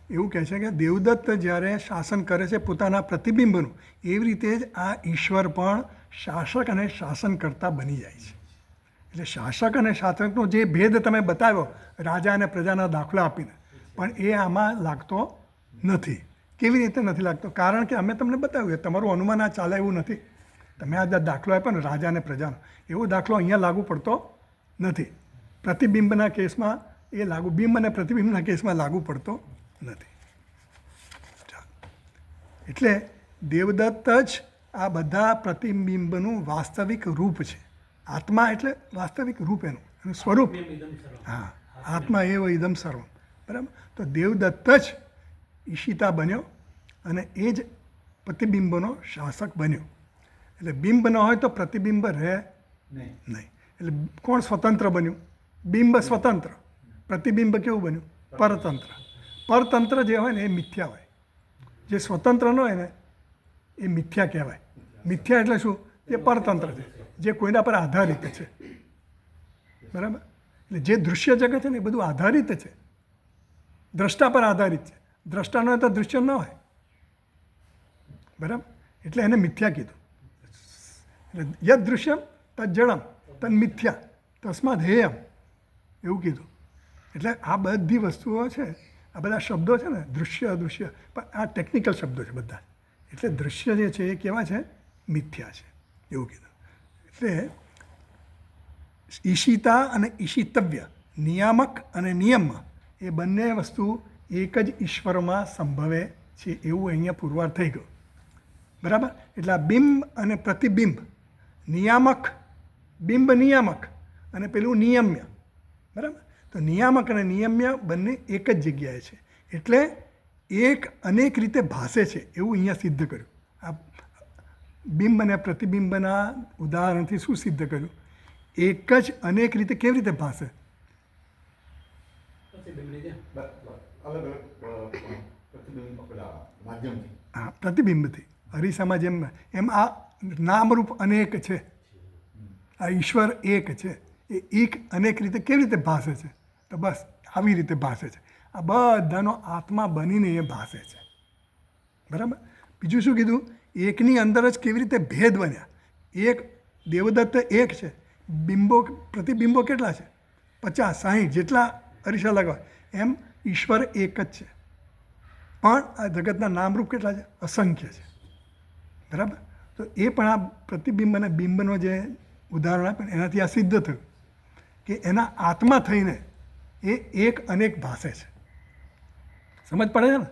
એવું કહે છે કે દેવદત્ત જ્યારે શાસન કરે છે પોતાના પ્રતિબિંબનું, એવી રીતે જ આ ઈશ્વર પણ શાસક અને શાસનકર્તા બની જાય છે. એટલે શાસક અને શાસકનો જે ભેદ તમે બતાવ્યો રાજા અને પ્રજાના દાખલા આપીને, પણ એ આમાં લાગતો નથી. કેવી રીતે નથી લાગતો? કારણ કે અમે તમને બતાવ્યું, તમારું અનુમાન આ ચાલે એવું નથી. તમે આ દાખલો આપ્યો ને રાજા અને પ્રજાનો, એવો દાખલો અહીંયા લાગુ પડતો નથી. પ્રતિબિંબના કેસમાં એ લાગુ, બિંબ અને પ્રતિબિંબના કેસમાં લાગુ પડતો નથી. એટલે દેવદત્ત જ આ બધા પ્રતિબિંબનું વાસ્તવિક રૂપ છે. આત્મા એટલે વાસ્તવિક રૂપ એનું સ્વરૂપ. ઇદમ સર્વમ. હા, આત્મા એવ ઇદમ સર્વમ. બરાબર? તો દેવદત્ત જ ઈશિતા બન્યો અને એ જ પ્રતિબિંબનો શાસક બન્યો. એટલે બિંબ ન હોય તો પ્રતિબિંબ રહે નહીં. એટલે કોણ સ્વતંત્ર બન્યું? બિંબ સ્વતંત્ર, પ્રતિબિંબ કેવું બન્યું? પરતંત્ર. પરતંત્ર જે હોય ને એ મિથ્યા હોય. જે સ્વતંત્ર ન હોય ને એ મિથ્યા કહેવાય. મિથ્યા એટલે શું? એ પરતંત્ર છે, જે કોઈના પર આધારિત છે. બરાબર? એટલે જે દૃશ્ય જગત છે ને એ બધું આધારિત છે, દ્રષ્ટા પર આધારિત છે. દ્રષ્ટા ન હોય તો દૃશ્ય ન હોય. બરાબર? એટલે એને મિથ્યા કીધું. એટલે યદ દૃશ્યમ તદ જડમ તદ મિથ્યા તસ્માદ હેયમ એવું કીધું. એટલે આ બધી વસ્તુઓ છે, આ બધા શબ્દો છે ને, દૃશ્ય અદૃશ્ય, પણ આ ટેકનિકલ શબ્દો છે બધા. એટલે દૃશ્ય જે છે એ કેવા છે? મિથ્યા છે એવું કીધું. એટલે ઈશિતા અને ઈશિતવ્ય, નિયામક અને નિયમ, એ બંને વસ્તુ એક જ ઈશ્વરમાં સંભવે છે એવું અહીંયા પુરવાર થઈ ગયું. બરાબર? એટલે આ બિંબ અને પ્રતિબિંબ, નિયામક, બિંબ નિયામક અને પેલું નિયમ્ય. બરાબર? તો નિયામક અને નિયમ્ય બંને એક જ જગ્યાએ છે. એટલે એક અનેક રીતે ભાષે છે એવું અહીંયા સિદ્ધ કર્યું. આ બિંબ અને પ્રતિબિંબના ઉદાહરણથી શું સિદ્ધ કર્યું? એક જ અનેક રીતે કેવી રીતે ભાષે? પ્રતિબિંબની જેમ. અલગ અલગ પ્રતિબિંબ પેલા માધ્યમથી. હા, પ્રતિબિંબથી. અરીસામાં જેમ એમ આ નામરૂપ અનેક છે, આ ઈશ્વર એક છે, એ એક અનેક રીતે કેવી રીતે ભાષે છે? તો બસ આવી રીતે ભાષે છે. આ બધાનો આત્મા બનીને એ ભાષે છે. બરાબર? બીજું શું કીધું? એકની અંદર જ કેવી રીતે ભેદ બન્યા. એક દેવદત્ત એક છે, બિંબો પ્રતિબિંબો કેટલા છે? 50-60 જેટલા અરીસા લગાવે. એમ ઈશ્વર એક જ છે, પણ આ જગતના નામરૂપ કેટલા છે? અસંખ્ય છે. બરાબર? તો એ પણ આ પ્રતિબિંબ અને બિંબનો જે ઉદાહરણ આપે એનાથી આ સિદ્ધ થયું કે એના આત્મા થઈને એ એક અનેક ભાષે છે. સમજ પડે છે ને?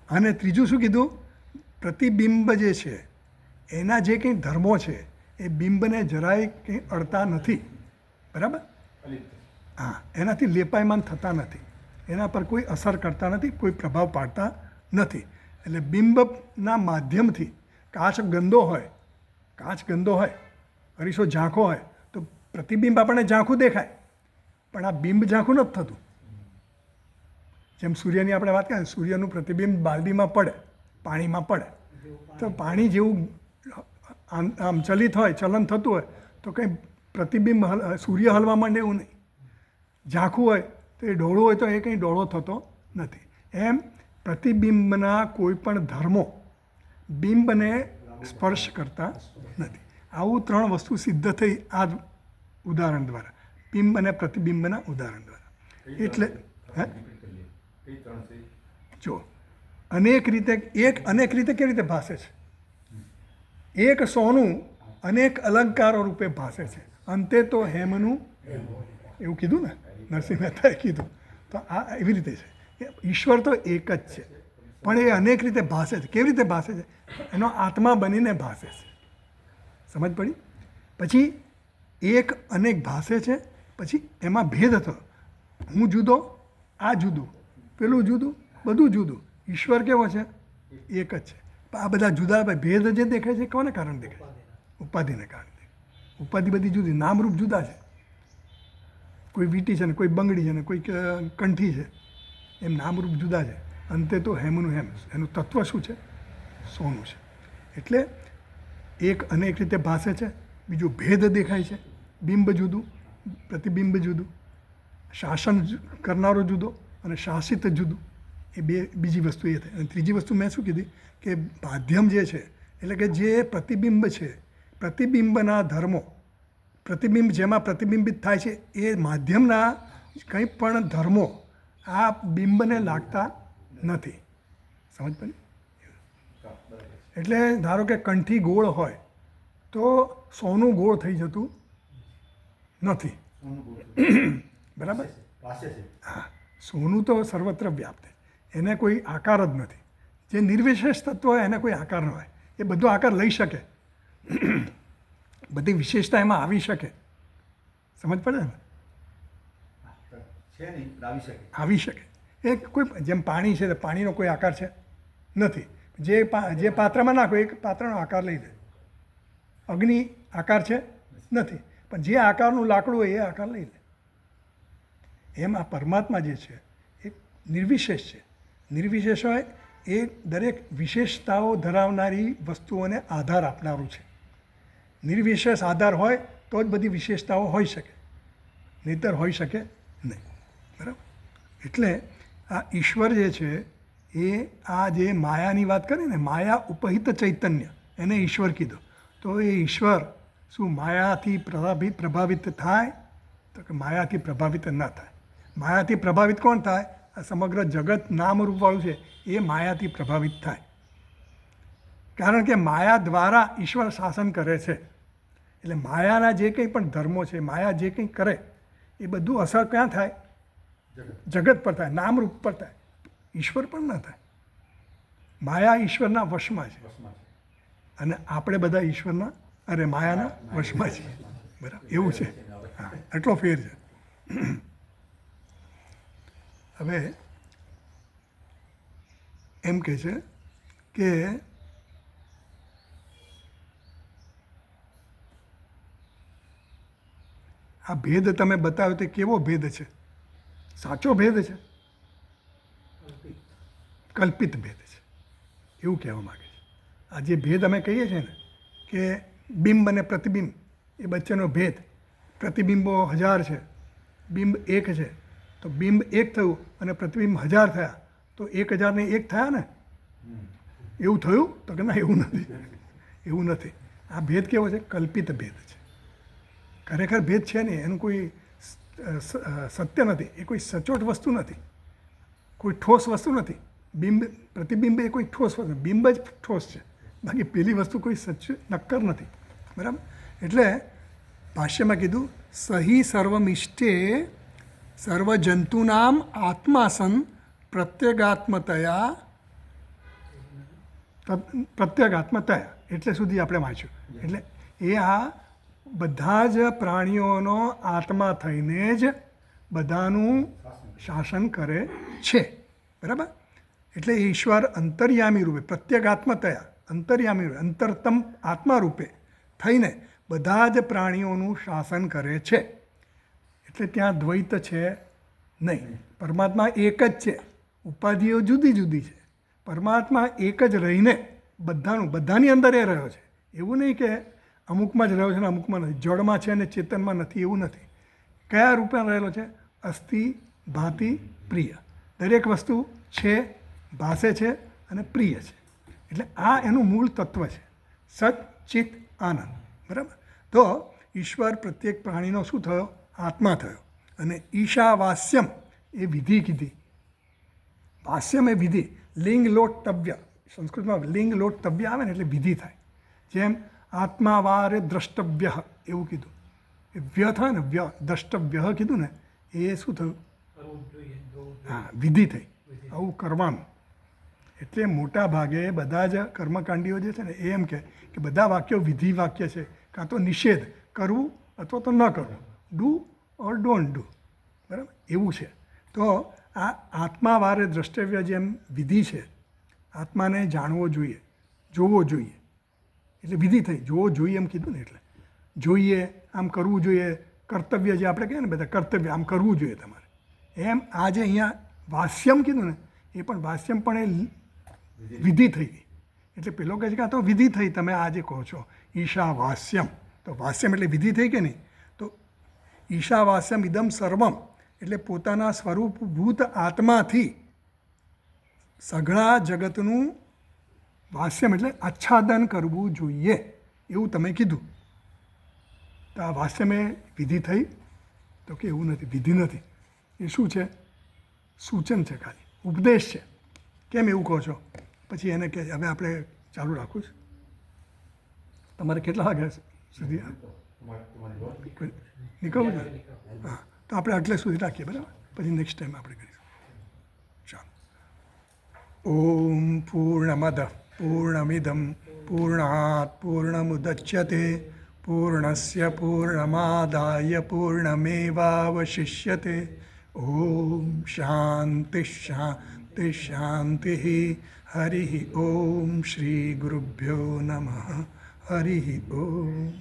અને ત્રીજું શું કીધું? પ્રતિબિંબ જે છે એના જે કંઈ ધર્મો છે એ બિંબને જરાય કંઈ અડતા નથી. બરાબર? હા, એનાથી લેપાયમાન થતા નથી, એના પર કોઈ અસર કરતા નથી, કોઈ પ્રભાવ પાડતા નથી. એટલે બિંબના માધ્યમથી કાચ ગંદો હોય, અરીસો ઝાંખો હોય તો પ્રતિબિંબ આપણને ઝાંખું દેખાય, પણ આ બિંબ ઝાંખું નથી થતું. જેમ સૂર્યની આપણે વાત કરીએ, સૂર્યનું પ્રતિબિંબ બાલદીમાં પડે, પાણીમાં પડે, તો પાણી જેવું આમ ચલિત હોય, ચલન થતું હોય તો કંઈ પ્રતિબિંબ સૂર્ય હલવા માંડે એવું નહીં. ઝાંખું હોય તો એ ડોળું હોય તો એ કંઈ ડોળો થતો નથી. એમ પ્રતિબિંબના કોઈ પણ ધર્મો બિંબને સ્પર્શ કરતા નથી. આવું 3 વસ્તુ સિદ્ધ થઈ આ જ ઉદાહરણ દ્વારા, બિંબ અને પ્રતિબિંબના ઉદાહરણ દ્વારા. એટલે કઈ ત્રણ છે? જો અનેક રીતે કેવી રીતે ભાસે છે? એક સોનું અનેક અલંકારો રૂપે ભાસે છે, અંતે તો હેમનું એવું કીધું ને, નરસિંહ મહેતાએ કીધું. તો આ એવી રીતે છે. ઈશ્વર તો એક જ છે, પણ એ અનેક રીતે ભાસે છે. કેવી રીતે ભાસે છે? એનો આત્મા બનીને ભાસે છે. સમજ પડી? પછી એક અનેક ભાસે છે, પછી એમાં ભેદ થયો. હું જુદો, આ જુદું, પેલું જુદું, બધું જુદું. ઈશ્વર કેવો છે? એક જ છે. પણ આ બધા જુદા ભેદ જે દેખાય છે કોને કારણે દેખાય? ઉપાધિને કારણે દેખાય. ઉપાધિ બધી જુદી, નામરૂપ જુદા છે. કોઈ વીંટી છે ને કોઈ બંગડી છે ને કોઈ કંઠી છે, એમ નામરૂપ જુદા છે. અંતે તો હેમનું હેમ, એનું તત્વ શું છે? સોનું છે. એટલે એક અનેક રીતે ભાસે છે, બીજું ભેદ દેખાય છે, બિંબ જુદું, પ્રતિબિંબ જુદું, શાસન કરનારો જુદો અને શાસિત જુદું. એ બીજી વસ્તુ એ થાય. અને ત્રીજી વસ્તુ મેં શું કીધી કે માધ્યમ જે છે, એટલે કે જે પ્રતિબિંબ છે, પ્રતિબિંબના ધર્મો, પ્રતિબિંબ જેમાં પ્રતિબિંબિત થાય છે એ માધ્યમના કંઈ પણ ધર્મો આ બિંબને લાગતા નથી. સમજ પડી? એટલે ધારો કે કંઠી ગોળ હોય તો સોનું ગોળ થઈ જતું નથી. બરાબર? પાસે છે. હા, સોનું તો સર્વત્ર વ્યાપ્ત છે, એને કોઈ આકાર જ નથી. જે નિર્વિશેષ તત્વ હોય એને કોઈ આકાર ન હોય. એ બધો આકાર લઈ શકે, બધી વિશેષતા એમાં આવી શકે. સમજ પડે ને? છે નહીં, લાવી શકે. આવી શકે. એ કોઈ જેમ પાણી છે તો પાણીનો કોઈ આકાર છે નથી. જે પાત્રમાં નાખો એ પાત્રનો આકાર લઈ લે. અગ્નિ આકાર છે નથી, પણ જે આકારનું લાકડું હોય એ આકાર લઈ લે. એમ આ પરમાત્મા જે છે એ નિર્વિશેષ છે. નિર્વિશેષ હોય એ દરેક વિશેષતાઓ ધરાવનારી વસ્તુઓને આધાર આપનારું છે. નિર્વિશેષ આધાર હોય તો જ બધી વિશેષતાઓ હોઈ શકે, નહીંતર હોઈ શકે નહીં. બરાબર? એટલે આ ઈશ્વર જે છે એ આ જે માયાની વાત કરી ને, માયા ઉપહિત ચૈતન્ય, એને ઈશ્વર કીધું. તો એ ઈશ્વર શું માયાથી પ્રભાવિત થાય? તો કે માયાથી પ્રભાવિત ન થાય. માયાથી પ્રભાવિત કોણ થાય? આ સમગ્ર જગત નામરૂપવાળું છે એ માયાથી પ્રભાવિત થાય. કારણ કે માયા દ્વારા ઈશ્વર શાસન કરે છે. એટલે માયાના જે કંઈ પણ ધર્મો છે, માયા જે કંઈ કરે એ બધું અસર ક્યાં થાય? જગત પર થાય, નામરૂપ પર થાય. ઈશ્વર પણ ન થાય. માયા ઈશ્વરના વશમાં છે અને આપણે બધા ઈશ્વરના માયાના વશમાં છીએ. બરાબર? એવું છે. હા, એટલો ફેર છે. હવે એમ કહે છે કે આ ભેદ તમે બતાવ્યો તે કેવો ભેદ છે? સાચો ભેદ છે? કલ્પિત ભેદ છે, એવું કહેવા માગે છે. આ જે ભેદ અમે કહીએ છીએ ને કે બિંબ અને પ્રતિબિંબ એ વચ્ચેનો ભેદ, પ્રતિબિંબો 1000 છે, બિંબ 1 છે, તો બિંબ 1 થયું અને પ્રતિબિંબ 1000 થયા તો 1000 ને 1 થયા ને? એવું થયું? તો કે ના, એવું નથી. એવું નથી. આ ભેદ કેવો છે? કલ્પિત ભેદ છે. ખરેખર ભેદ છે નહીં, એનું કોઈ સત્ય નથી, એ કોઈ સચોટ વસ્તુ નથી, કોઈ ઠોસ વસ્તુ નથી. બિંબ પ્રતિબિંબ એ કોઈ ઠોસ વસ્તુ, બિંબ જ ઠોસ છે, બાકી પેલી વસ્તુ કોઈ નક્કર નથી. બરાબર? એટલે ભાષ્યમાં કીધું સહી સર્વમિષ્ટે સર્વજંતુનામ આત્માસન પ્રત્યેગાત્મતયા એટલે સુધી આપણે વાંચ્યું. એટલે એ આ બધા જ પ્રાણીઓનો આત્મા થઈને જ બધાનું શાસન કરે છે. બરાબર? એટલે ઈશ્વર અંતર્યામી રૂપે, પ્રત્યેગાત્મતયા, અંતર્યામી રૂપે, અંતરતમ આત્મા રૂપે થઈને બધા જ પ્રાણીઓનું શાસન કરે છે. એટલે ત્યાં દ્વૈત છે નહીં. પરમાત્મા એક જ છે, ઉપાધિઓ જુદી જુદી છે. પરમાત્મા એક જ રહીને બધાની અંદર એ રહ્યો છે. એવું નહીં કે અમુકમાં જ રહ્યો છે ને અમુકમાં નથી, જળમાં છે અને ચેતનમાં નથી, એવું નથી. કયા રૂપે રહેલો છે? અસ્તિ, ભાતિ, પ્રિય. દરેક વસ્તુ છે, ભાસે છે અને પ્રિય છે. એટલે આ એનું મૂળ તત્વ છે, સત ચિત આનંદ. બરાબર. તો ઈશ્વર પ્રત્યેક પ્રાણીનો શું થયો? આત્મા થયો. અને ઈશાવાસ્યમ એ વિધિ કીધી. વાસ્યમ એ વિધિ. લિંગ લોટવ્ય, સંસ્કૃતમાં લિંગ લોટવ્ય આવે ને એટલે વિધિ થાય. જેમ આત્માવારે દ્રષ્ટવ્ય એવું કીધું. એ વ્ય થાય ને, વ્ય દ્રષ્ટવ્ય કીધું ને, એ શું થયું? કરવું જ જોઈએ, જોવું જોઈએ. હા, વિધિ થઈ. આવું કરવાનું. એટલે મોટા ભાગે બધા જ કર્મકાંડીઓ જે છે ને એ એમ કે બધા વાક્યો વિધિ વાક્ય છે, કાં તો નિષેધ, કરવું અથવા તો ન કરવું, ડુ ઓર ડોન્ટ ડુ. બરાબર, એવું છે. તો આ આત્માવારે દ્રષ્ટવ્ય જેમ વિધિ છે, આત્માને જાણવો જોઈએ, જોવો જોઈએ, એટલે વિધિ થઈ. જોવો જોઈએ એમ કીધું ને, એટલે જોઈએ, આમ કરવું જોઈએ, કર્તવ્ય જે આપણે કહીએ ને બધા કર્તવ્ય, આમ કરવું જોઈએ તમારે. એમ આ જે અહીંયા વાસ્યમ કીધું ને, એ પણ વાસ્યમ પણ એ વિધિ થઈ ગઈ. એટલે પેલો કહે છે કે આ તો વિધિ થઈ, તમે આ જે કહો છો ઈશાવાસ્યમ, તો વાસ્યમ એટલે વિધિ થઈ કે નહીં? તો ઈશાવાસ્યમ ઇદમ સર્વમ એટલે પોતાના સ્વરૂપભૂત આત્માથી સઘળા જગતનું વાસ્યમ એટલે આચ્છાદન કરવું જોઈએ, એવું તમે કીધું. તો આ વાસ્યમે વિધિ થઈ? તો કે એવું નથી, વિધિ નથી. એ શું છે? સૂચન છે, ખાલી ઉપદેશ છે. કેમ એવું કહો છો? પછી એને કહે હવે આપણે ચાલુ રાખવું છે. તમારે કેટલા વાગ્યા સુધી નીકળવું છે? હા, તો આપણે આટલે સુધી રાખીએ. બરાબર, પછી નેક્સ્ટ ટાઈમ આપણે કરીશું. ચાલો. ઓમ પૂર્ણમદ પૂર્ણમિદમ પૂર્ણાત પૂર્ણમુદચ્યતે પૂર્ણસ્ય પૂર્ણમાદાય પૂર્ણમેવાવશિષ્યતે. ઓમ શાંતિ શાંતિ શાંતિ. હરિ ઓમ શ્રી ગુરુભ્યો નમઃ. હરિ ઓમ.